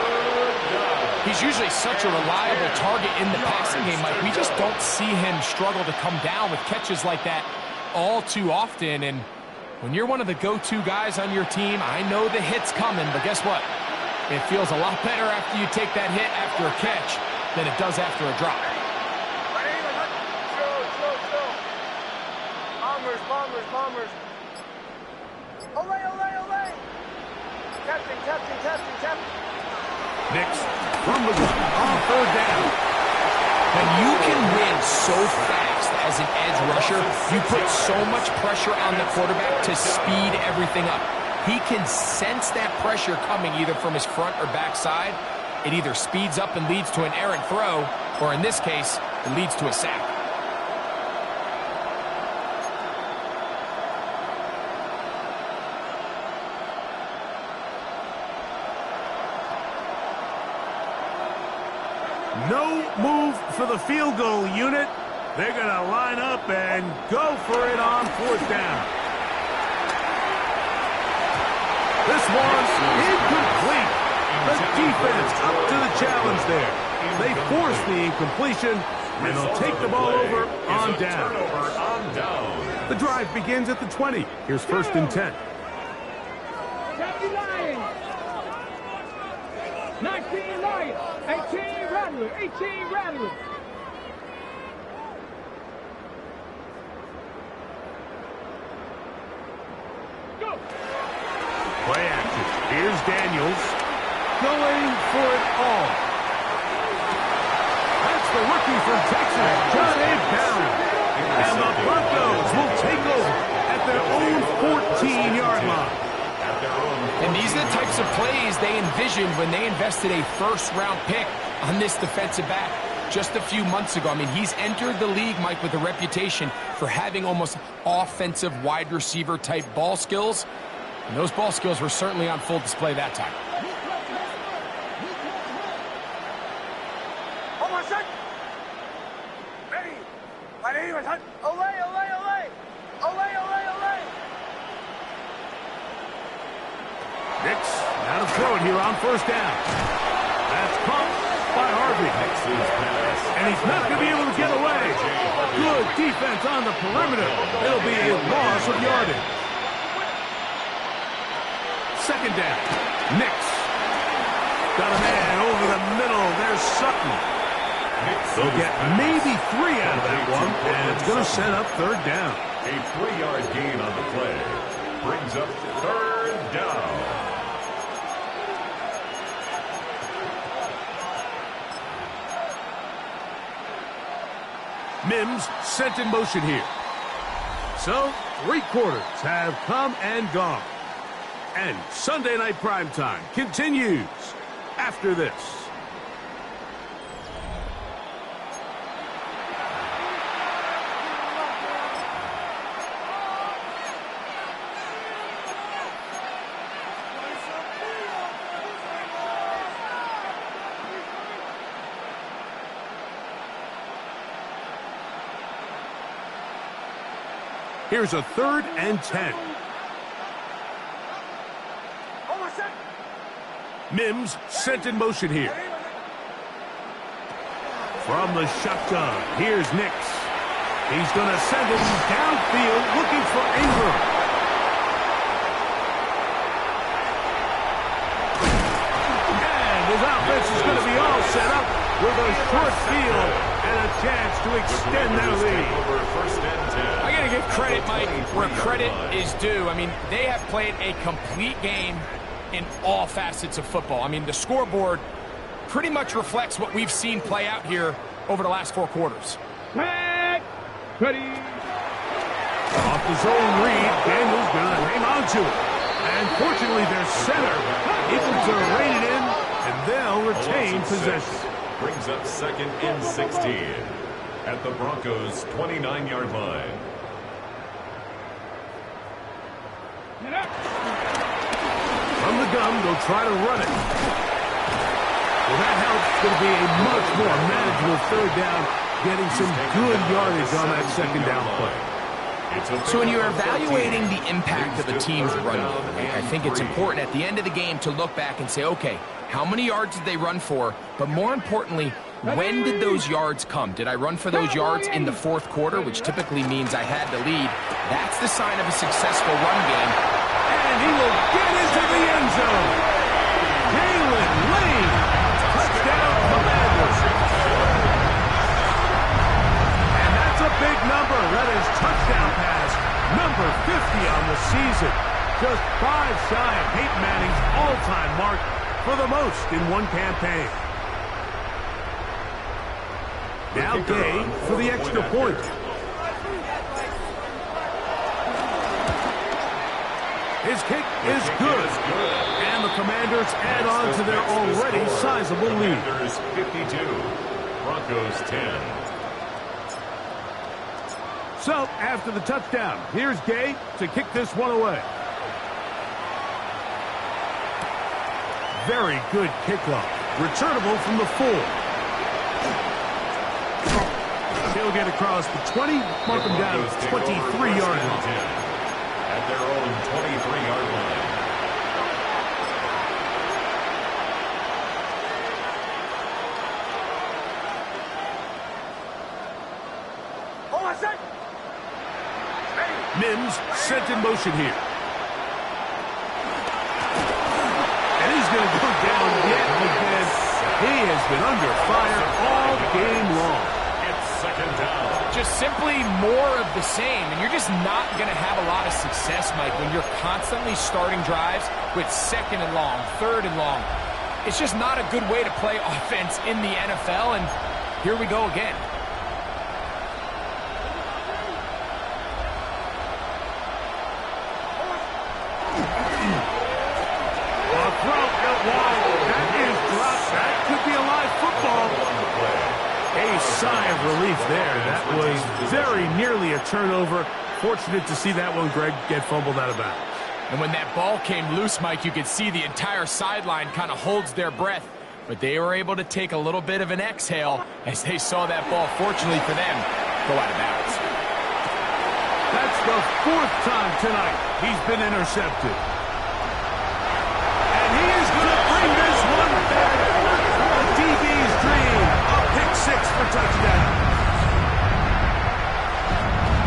Speaker 3: He's usually such a reliable target in the passing game, Mike. We just don't see him struggle to come down with catches like that all too often. And when you're one of the go-to guys on your team, I know the hit's coming, but guess what? It feels a lot better after you take that hit after a catch than it does after a drop.
Speaker 6: bombers. Olay. Tapping.
Speaker 1: Nix from the gun on third down.
Speaker 3: When you can win so fast as an edge rusher, you put so much pressure on the quarterback to speed everything up. He can sense that pressure coming either from his front or back side. It either speeds up and leads to an errant throw, or in this case, it leads to a sack.
Speaker 1: No move for the field goal unit. They're going to line up and go for it on fourth down. This one's incomplete. The defense up to the challenge there. They force the incompletion, and they'll take the ball over on down. The drive begins at the 20. Here's 1st and 10.
Speaker 4: 19 Lions, 18 Rattler, 18 Rattler. Go!
Speaker 1: Play action. Here's Daniels going for it all. That's the rookie from Texas, John A. Barry. And the Broncos will take over at their own 14-yard line.
Speaker 3: And these are the types of plays they envisioned when they invested a first-round pick on this defensive back just a few months ago. I mean, he's entered the league, Mike, with a reputation for having almost offensive wide receiver type ball skills. And those ball skills were certainly on full display that time.
Speaker 6: Hold on a sec. Ready. Olay.
Speaker 1: Nix, now to throw it here on first down. That's caught by Harvey. And he's not going to be able to get away. Good defense on the perimeter. It'll be a loss of yardage. 2nd down. Nix. Got a man over the middle. There's Sutton. They'll get maybe 3 out of that one, and it's going to set up 3rd down.
Speaker 2: A 3-yard gain on the play brings up 3rd down.
Speaker 1: Mims sent in motion here. So, 3 quarters have come and gone. And Sunday Night Primetime continues after this. Here's a 3rd and 10. Mims sent in motion here. From the shotgun, here's Nix. He's going to send it downfield looking for Ingram. And his offense is going to be all set up with a short field and a chance to extend their lead.
Speaker 3: I got to give credit, Mike, where credit is due. I mean, they have played a complete game in all facets of football. I mean, the scoreboard pretty much reflects what we've seen play out here over the last 4 quarters.
Speaker 4: Ready.
Speaker 1: Off the zone read, Daniels going to hang on to it. And fortunately, their center able to rein it in, and they'll retain possession.
Speaker 2: Brings up 2nd and 16 at the Broncos' 29-yard line.
Speaker 1: From the gun, they'll try to run it. Well, that helps. It's going to be a much more manageable 3rd down, getting some good yardage on that 2nd down play.
Speaker 3: So when you're evaluating the impact of a team's run game, I think it's important at the end of the game to look back and say, okay, how many yards did they run for? But more importantly, when did those yards come? Did I run for those yards in the 4th quarter, which typically means I had the lead? That's the sign of a successful run game.
Speaker 1: And he will get into the end zone. Jalen Lane, touchdown Commanders. And that's a big number. That is touchdown pass Number 50 on the season. Just 5 shy of Peyton Manning's all-time mark for the most in one campaign. Now Gay for the extra point. His kick is good. And the Commanders add on to their already sizable lead.
Speaker 2: Commanders 52, Broncos 10.
Speaker 1: So, after the touchdown, here's Gay to kick this one away. Very good kickoff. Returnable from the 4. He'll get across the 20, mark him down to 23-yard line.
Speaker 2: At their own 23-yard line.
Speaker 6: Hold on a sec.
Speaker 1: Mims sent in motion here. And he's going to go down yet again. He has been under fire all game long.
Speaker 2: It's second down.
Speaker 3: Just simply more of the same, and you're just not going to have a lot of success, Mike, when you're constantly starting drives with 2nd and long, 3rd and long. It's just not a good way to play offense in the NFL, and here we go again.
Speaker 1: A throw out wide. That is dropped. That could be a live football. A sigh of relief there. That was very nearly a turnover. Fortunate to see that one, Greg, get fumbled out of bounds.
Speaker 3: And when that ball came loose, Mike, you could see the entire sideline kind of holds their breath. But they were able to take a little bit of an exhale as they saw that ball, fortunately for them, go out of bounds.
Speaker 1: That's the 4th time tonight he's been intercepted. And he is going to bring this one back. The DB's dream. A pick 6 for touchdown.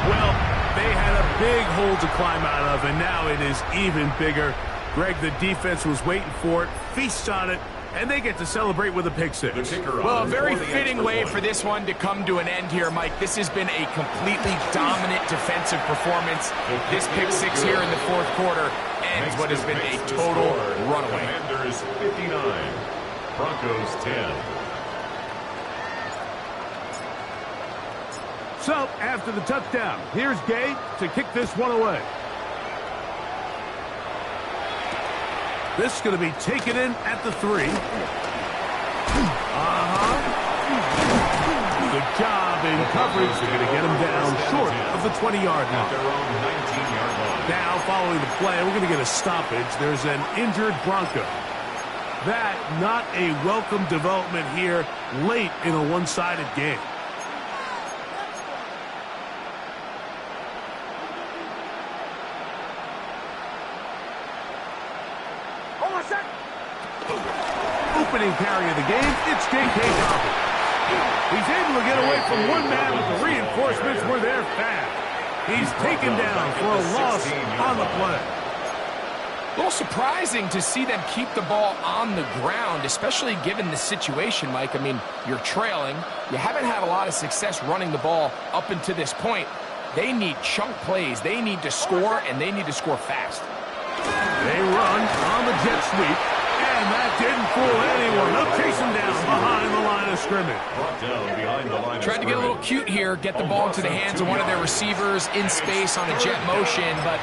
Speaker 1: Well, they had a big hole to climb out of, and now it is even bigger. Greg, the defense was waiting for it, feasts on it, and they get to celebrate with a pick 6.
Speaker 3: Well, a very fitting way for this one to come to an end here, Mike. This has been a completely dominant defensive performance. This pick 6 here in the 4th quarter ends what has been a total runaway.
Speaker 2: Commanders 59, Broncos 10.
Speaker 1: So, after the touchdown, here's Gay to kick this one away. This is going to be taken in at the 3. Good job in coverage. They're going to get him down short of the 20-yard line.
Speaker 2: Their own 19-yard line.
Speaker 1: Now, following the play, we're going to get a stoppage. There's an injured Bronco. That, not a welcome development here late in a one-sided game. Opening carry of the game, it's J.K. Dobbins. He's able to get away from one man, but the reinforcements were there fast. He's taken down for a loss on the play.
Speaker 3: A little surprising to see them keep the ball on the ground, especially given the situation, Mike. I mean, you're trailing. You haven't had a lot of success running the ball up until this point. They need chunk plays. They need to score, and they need to score fast.
Speaker 1: They run on the jet sweep. And that didn't fool anyone. They'll chase him down behind the line of scrimmage.
Speaker 3: Tried to get a little cute here, get the ball into the hands of one of their receivers in space on a jet motion, but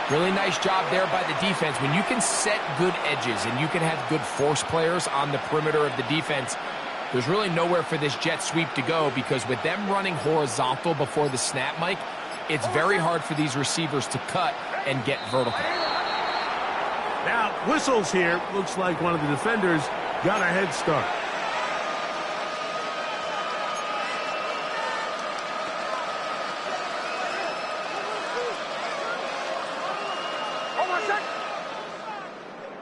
Speaker 3: really nice job there by the defense. When you can set good edges and you can have good force players on the perimeter of the defense, there's really nowhere for this jet sweep to go, because with them running horizontal before the snap, Mike, it's very hard for these receivers to cut and get vertical.
Speaker 1: Now, whistles here. Looks like one of the defenders got a head start.
Speaker 6: Hold on a sec.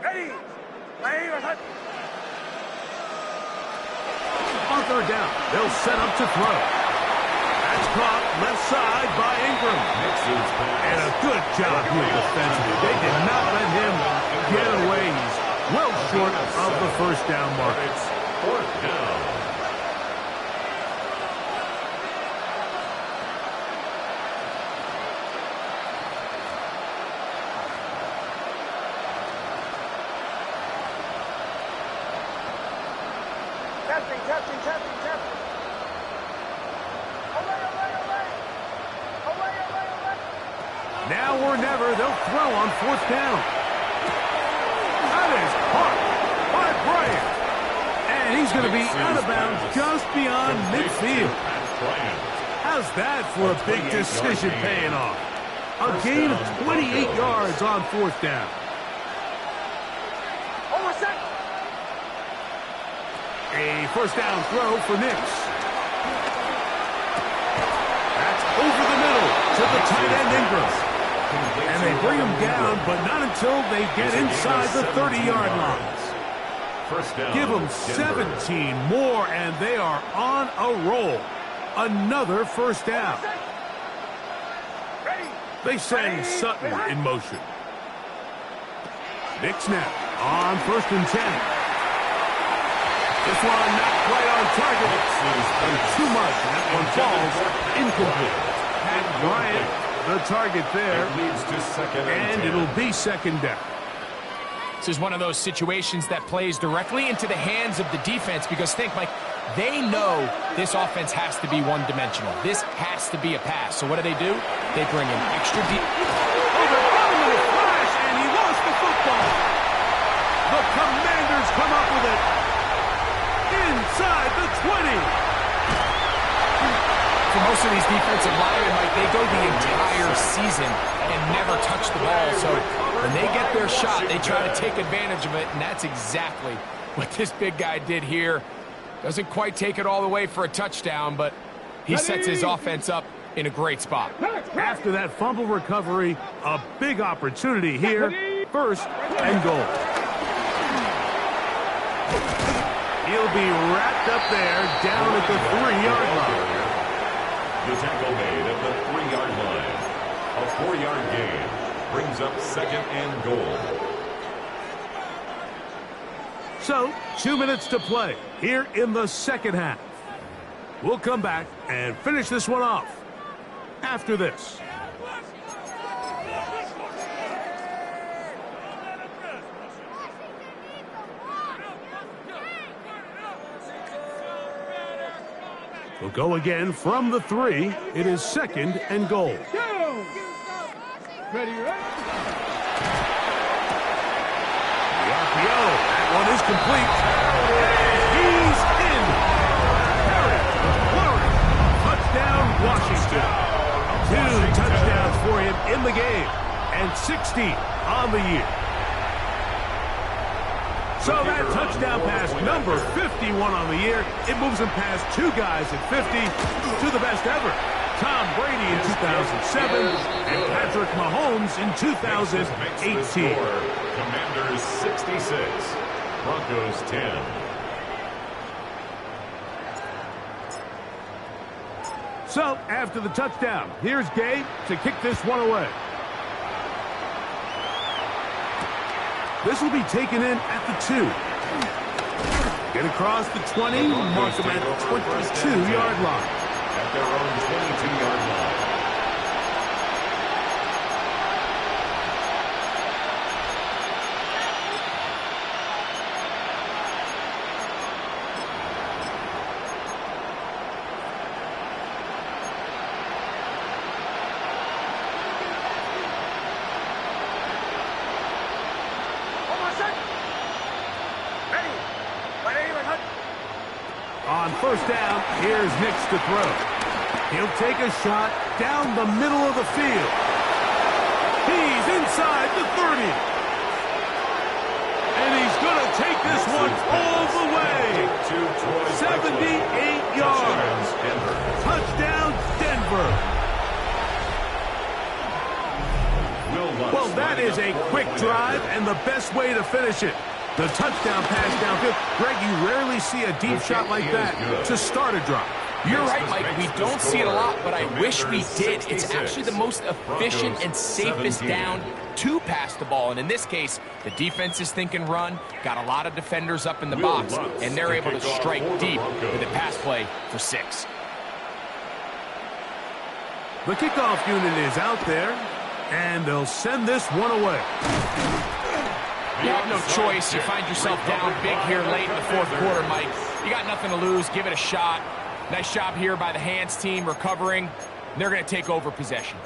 Speaker 6: Ready.
Speaker 1: On 3rd down, they'll set up to throw. That's caught left side by Ingram. And a good job here defensively. They did not let him get away. He's well short of the 1st down mark.
Speaker 2: It's 4th down.
Speaker 6: Testing. Away.
Speaker 1: Now or never, they'll throw on 4th down. That is caught by Bryant. And he's going to be out of bounds just beyond midfield. How's that for a big decision paying off? A gain of 28 yards on 4th down. A 1st down throw for Nix. That's over the middle to the tight end Ingram. And they bring him down, but not until they get inside the 30-yard line. Give them 17 more, and they are on a roll. Another 1st down. They send Sutton in motion. Nix now on 1st and 10. This one not quite on target. Too much. That one falls incomplete. And Bryant, the target there. And it'll be 2nd down.
Speaker 3: This is one of those situations that plays directly into the hands of the defense because think, Mike, they know this offense has to be one-dimensional. This has to be a pass. So what do? They bring in extra deep.
Speaker 1: Oh, they're running with a flash, and he lost the football. The Commanders come up with it. Inside the 20.
Speaker 3: For most of these defensive linemen, Mike, they go the entire season and never touch the ball. So when they get their shot, they try to take advantage of it, and that's exactly what this big guy did here. Doesn't quite take it all the way for a touchdown, but he sets his offense up in a great spot.
Speaker 1: After that fumble recovery, a big opportunity here. 1st and goal. He'll be wrapped up there down at the 3-yard line.
Speaker 2: The tackle made at the 3-yard line. A 4-yard gain brings up 2nd and goal.
Speaker 1: So, 2 minutes to play here in the 2nd half. We'll come back and finish this one off after this. We'll go again from the 3. It is 2nd and goal.
Speaker 4: Go! Ready,
Speaker 1: The RPO. That one is complete. And he's in. Harry, Warren, touchdown, Washington. 2 touchdowns for him in the game. And 60 on the year. So that touchdown pass, number 51 on the year, it moves him past 2 guys at 50 to the best ever. Tom Brady in 2007 and Patrick Mahomes in 2018.
Speaker 2: Commanders 66, Broncos 10.
Speaker 1: So after the touchdown, here's Gabe to kick this one away. This will be taken in at the 2. Get across the 20, mark them at the 22-yard line.
Speaker 2: At their own 22-yard line.
Speaker 1: On 1st down, here's Nix to throw. He'll take a shot down the middle of the field. He's inside the 30. And he's going to take this one all the way. 78 yards. Touchdown, Denver. Well, that is a quick drive and the best way to finish it. The touchdown pass downfield. Greg, you rarely see a deep shot like that to start a drive.
Speaker 3: You're right, Mike. We don't see it a lot, but I wish we did. It's actually the most efficient and safest down to pass the ball. And in this case, the defense is thinking run, got a lot of defenders up in the box, and they're able to strike deep with a pass play for 6.
Speaker 1: The kickoff unit is out there, and they'll send this one away.
Speaker 3: You have no choice. You find yourself down big here late in the 4th quarter, Mike. You got nothing to lose. Give it a shot. Nice job here by the hands team recovering. They're going to take over possession.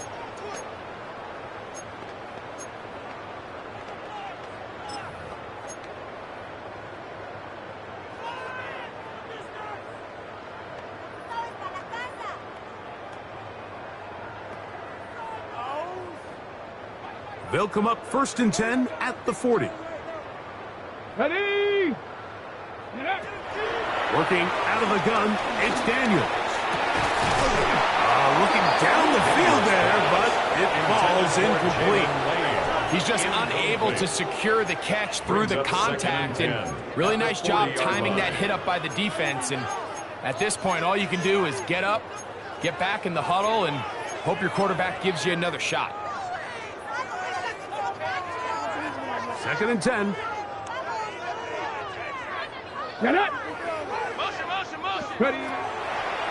Speaker 1: They'll come up 1st and 10 at the 40.
Speaker 4: Ready?
Speaker 1: Working out of the gun, it's Daniels. Looking down the field there, but it falls incomplete.
Speaker 3: He's just unable to secure the catch through the contact, and really nice job timing that hit up by the defense. And at this point, all you can do is get up, get back in the huddle, and hope your quarterback gives you another shot.
Speaker 1: 2nd and 10.
Speaker 4: Get up.
Speaker 5: Motion.
Speaker 4: Ready?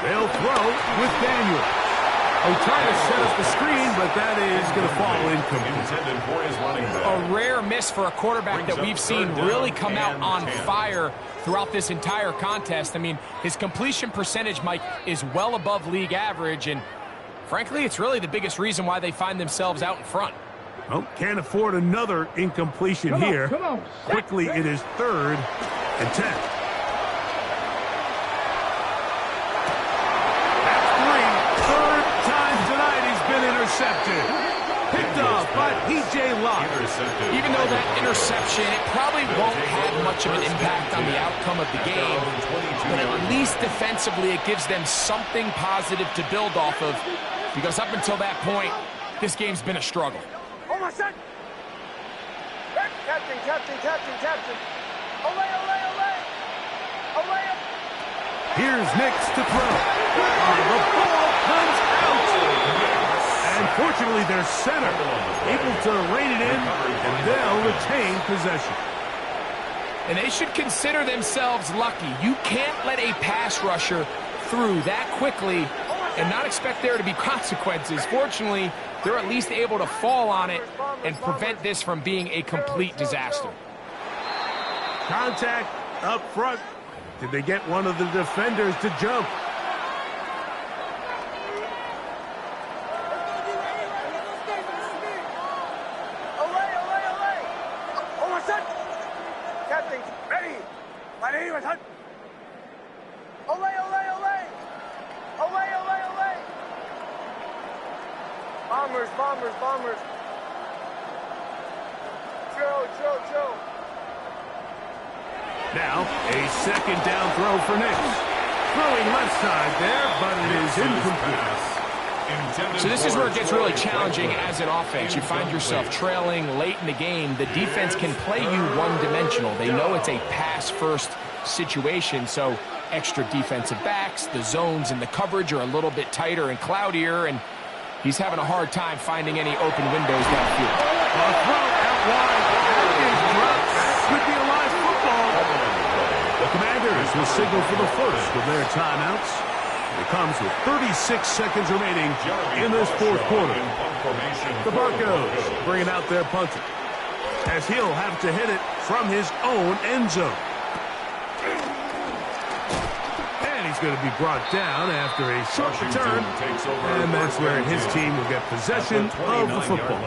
Speaker 1: They'll throw with Daniels. Trying to set up the screen, but that is going to fall incomplete.
Speaker 3: A rare miss for a quarterback that we've seen really come out on fire throughout this entire contest. I mean, his completion percentage, Mike, is well above league average, and frankly, it's really the biggest reason why they find themselves out in front.
Speaker 1: Oh, can't afford another incompletion here.
Speaker 4: Come on.
Speaker 1: Quickly, it is 3rd and 10. That's 3. 3rd time tonight he's been intercepted. Picked off by P.J. Locke.
Speaker 3: Even though that interception, it probably won't have much of an impact on the outcome of the game, but at least defensively it gives them something positive to build off of, because up until that point, this game's been a struggle.
Speaker 6: Oh, my son! Captain. Olay, olay, olay! Olay!
Speaker 1: Here's Nix to throw. The ball comes out. And fortunately, their center able to rein it in, and they'll retain possession.
Speaker 3: And they should consider themselves lucky. You can't let a pass rusher through that quickly and not expect there to be consequences. Fortunately, they're at least able to fall on it and prevent this from being a complete disaster.
Speaker 1: Contact up front. Did they get one of the defenders to jump?
Speaker 6: Olay! Oh, my son! Captain, ready! My name is Hunt! Olay! Bombers! Joe!
Speaker 1: Now, a 2nd down throw for Nix. Throwing left side there, but it is incomplete.
Speaker 3: So this is where it gets really challenging as an offense. You find yourself trailing late in the game. The defense can play you one-dimensional. They know it's a pass-first situation, so extra defensive backs, the zones and the coverage are a little bit tighter and cloudier, and he's having a hard time finding any open windows downfield.
Speaker 1: A throw out wide. That is dropped. That could be a live football. The Commanders will signal for the first of their timeouts. It comes with 36 seconds remaining in this 4th quarter. The Broncos bringing out their punter, as he'll have to hit it from his own end zone. And he's going to be brought down after a short return, and that's where his team will get possession of the football.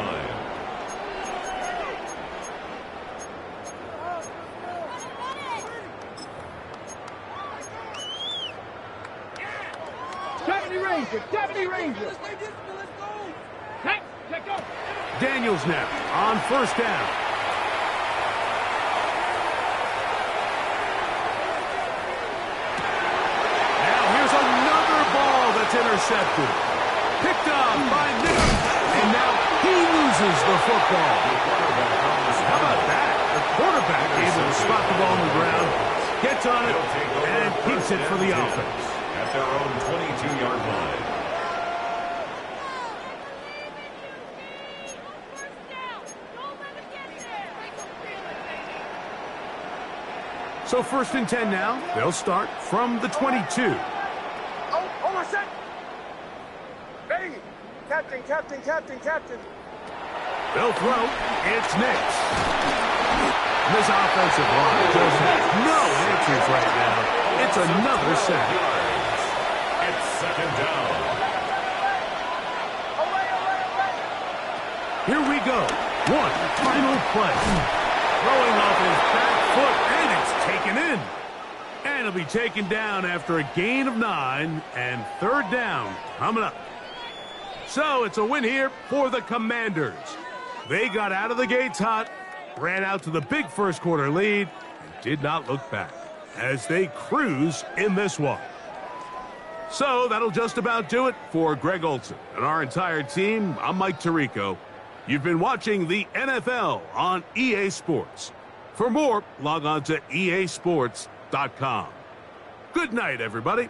Speaker 4: Deputy Ranger. Hey, check up.
Speaker 1: Daniels now on 1st down. Now here's another ball that's intercepted. Picked up by Nix. And now he loses the football. How about that? The quarterback able to spot the ball on the ground, gets on it, and keeps it for the offense.
Speaker 2: At their own 22-yard line.
Speaker 1: So 1st and 10 now. They'll start from the 22.
Speaker 6: Oh, my son! Ready! Captain!
Speaker 1: They'll throw. It's Nix. This offensive line just has no answers right now. It's another sack.
Speaker 2: It's second down.
Speaker 1: Here we go. One final play. Throwing off his back foot, and it's taken in. And it'll be taken down after a gain of 9, and third down coming up. So it's a win here for the Commanders. They got out of the gates hot, ran out to the big first quarter lead, and did not look back as they cruise in this one. So that'll just about do it for Greg Olson and our entire team. I'm Mike Tirico. You've been watching the NFL on EA Sports. For more, log on to easports.com. Good night, everybody.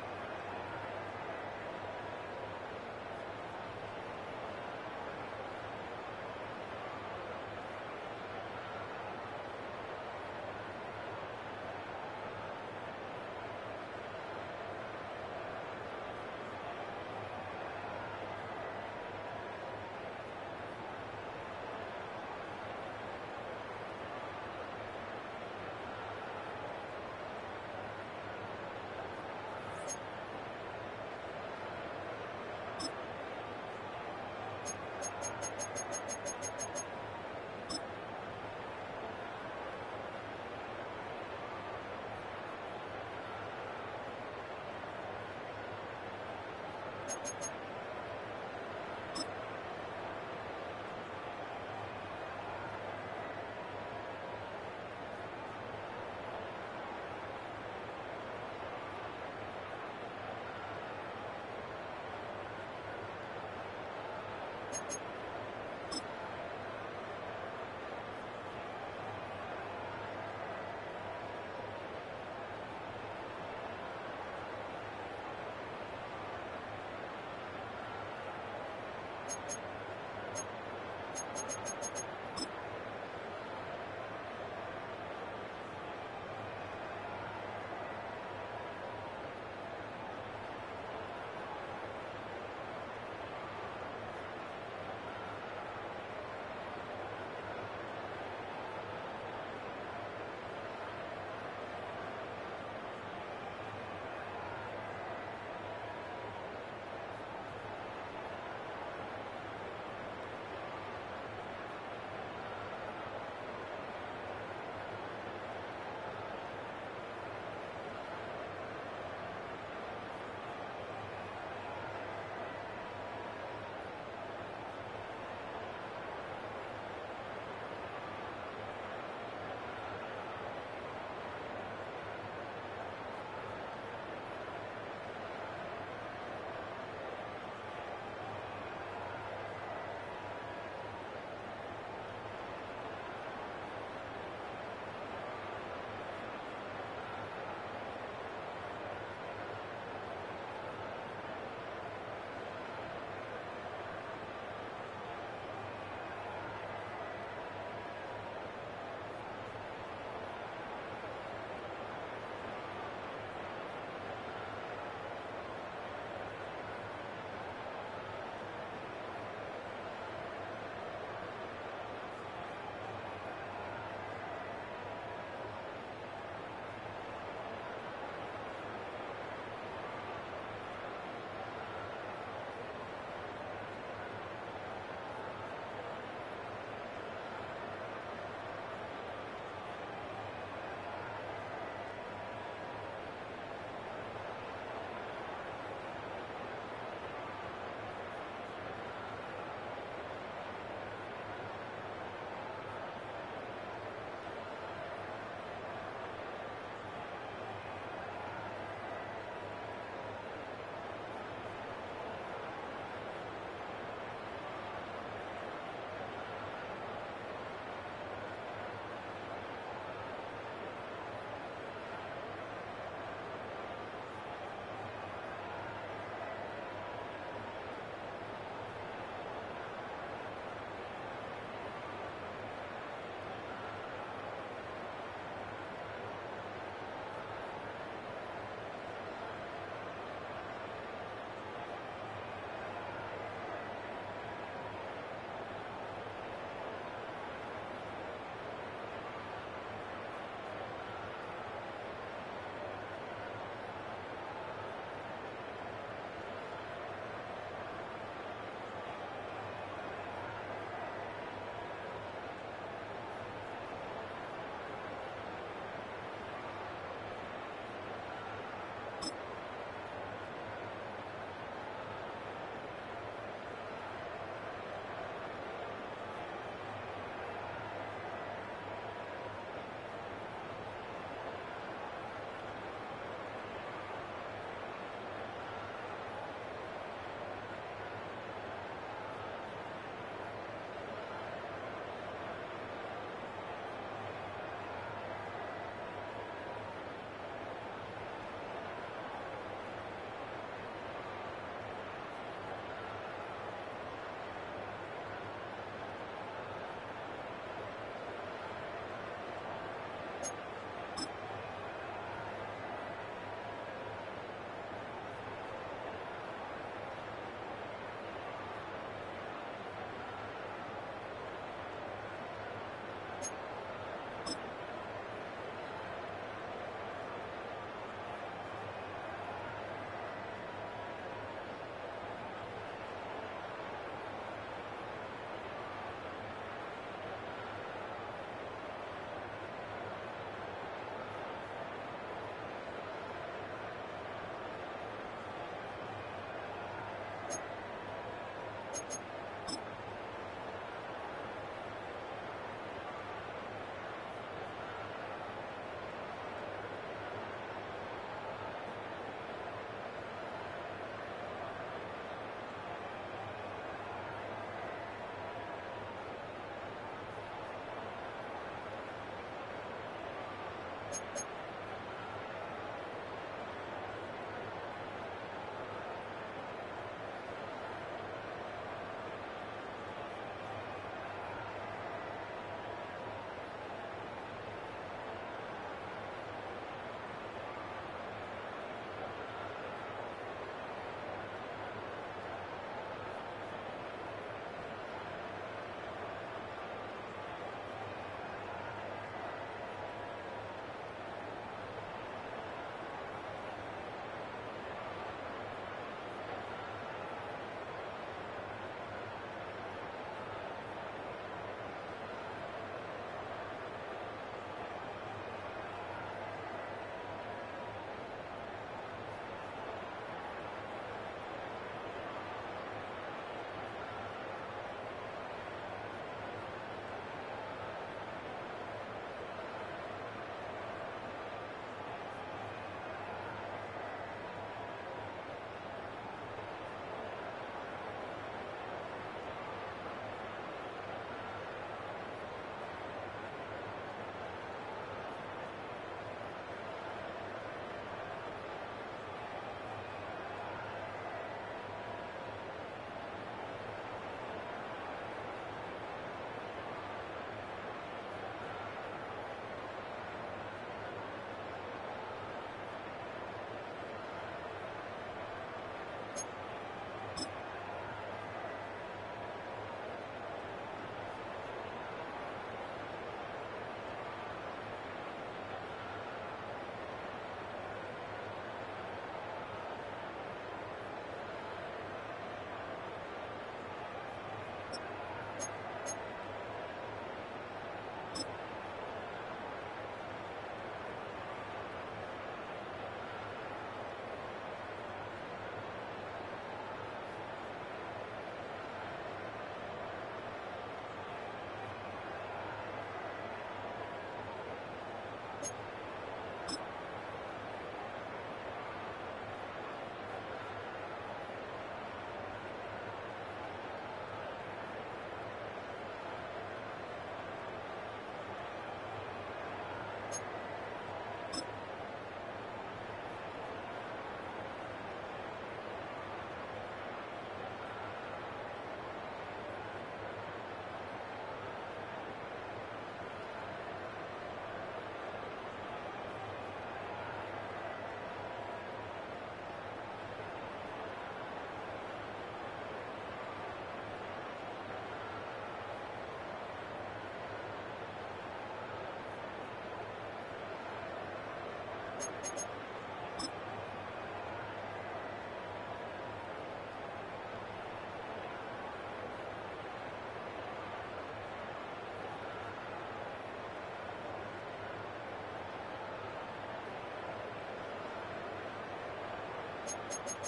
Speaker 2: Thank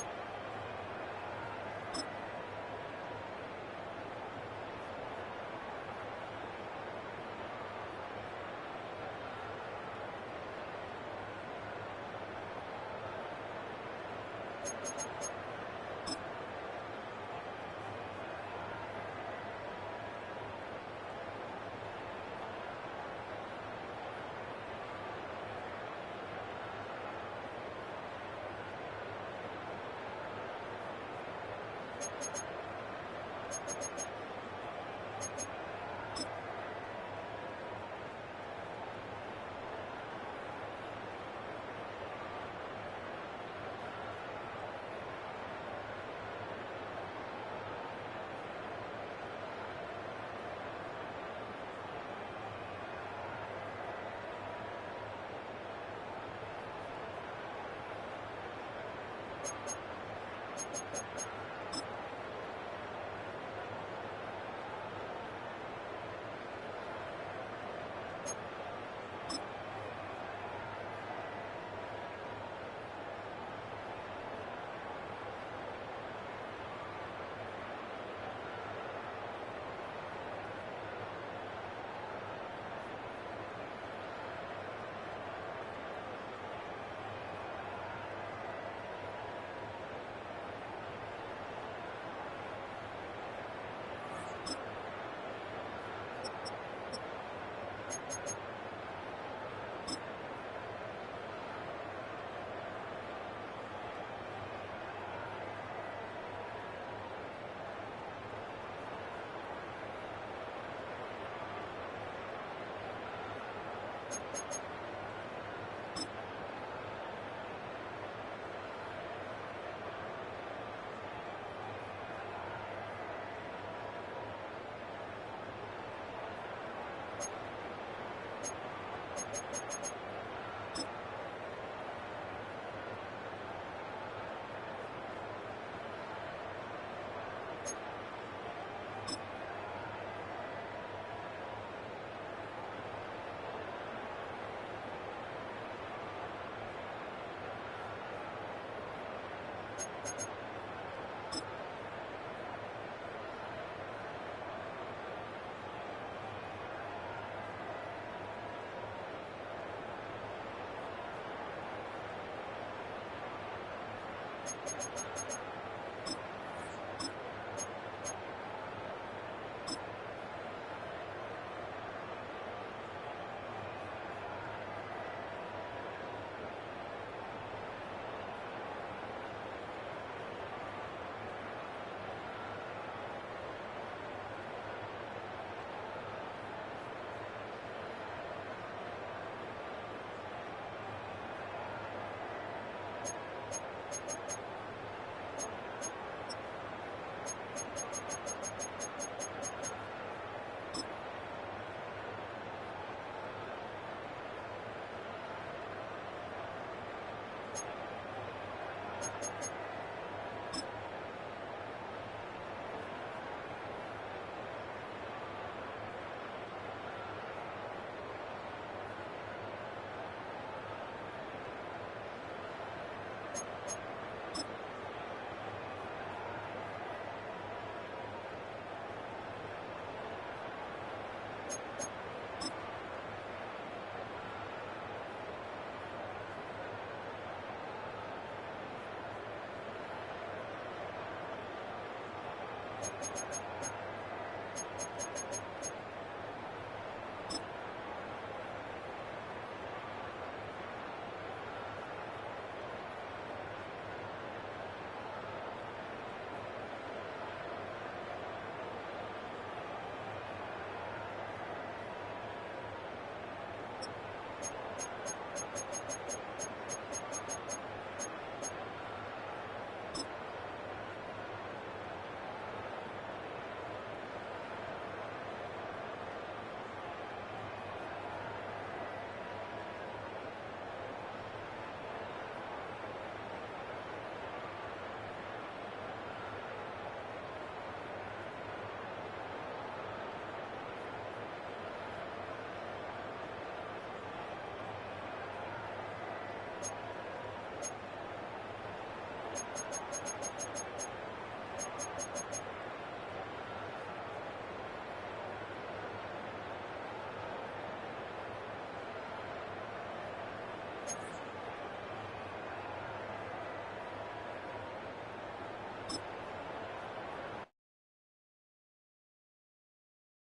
Speaker 2: you.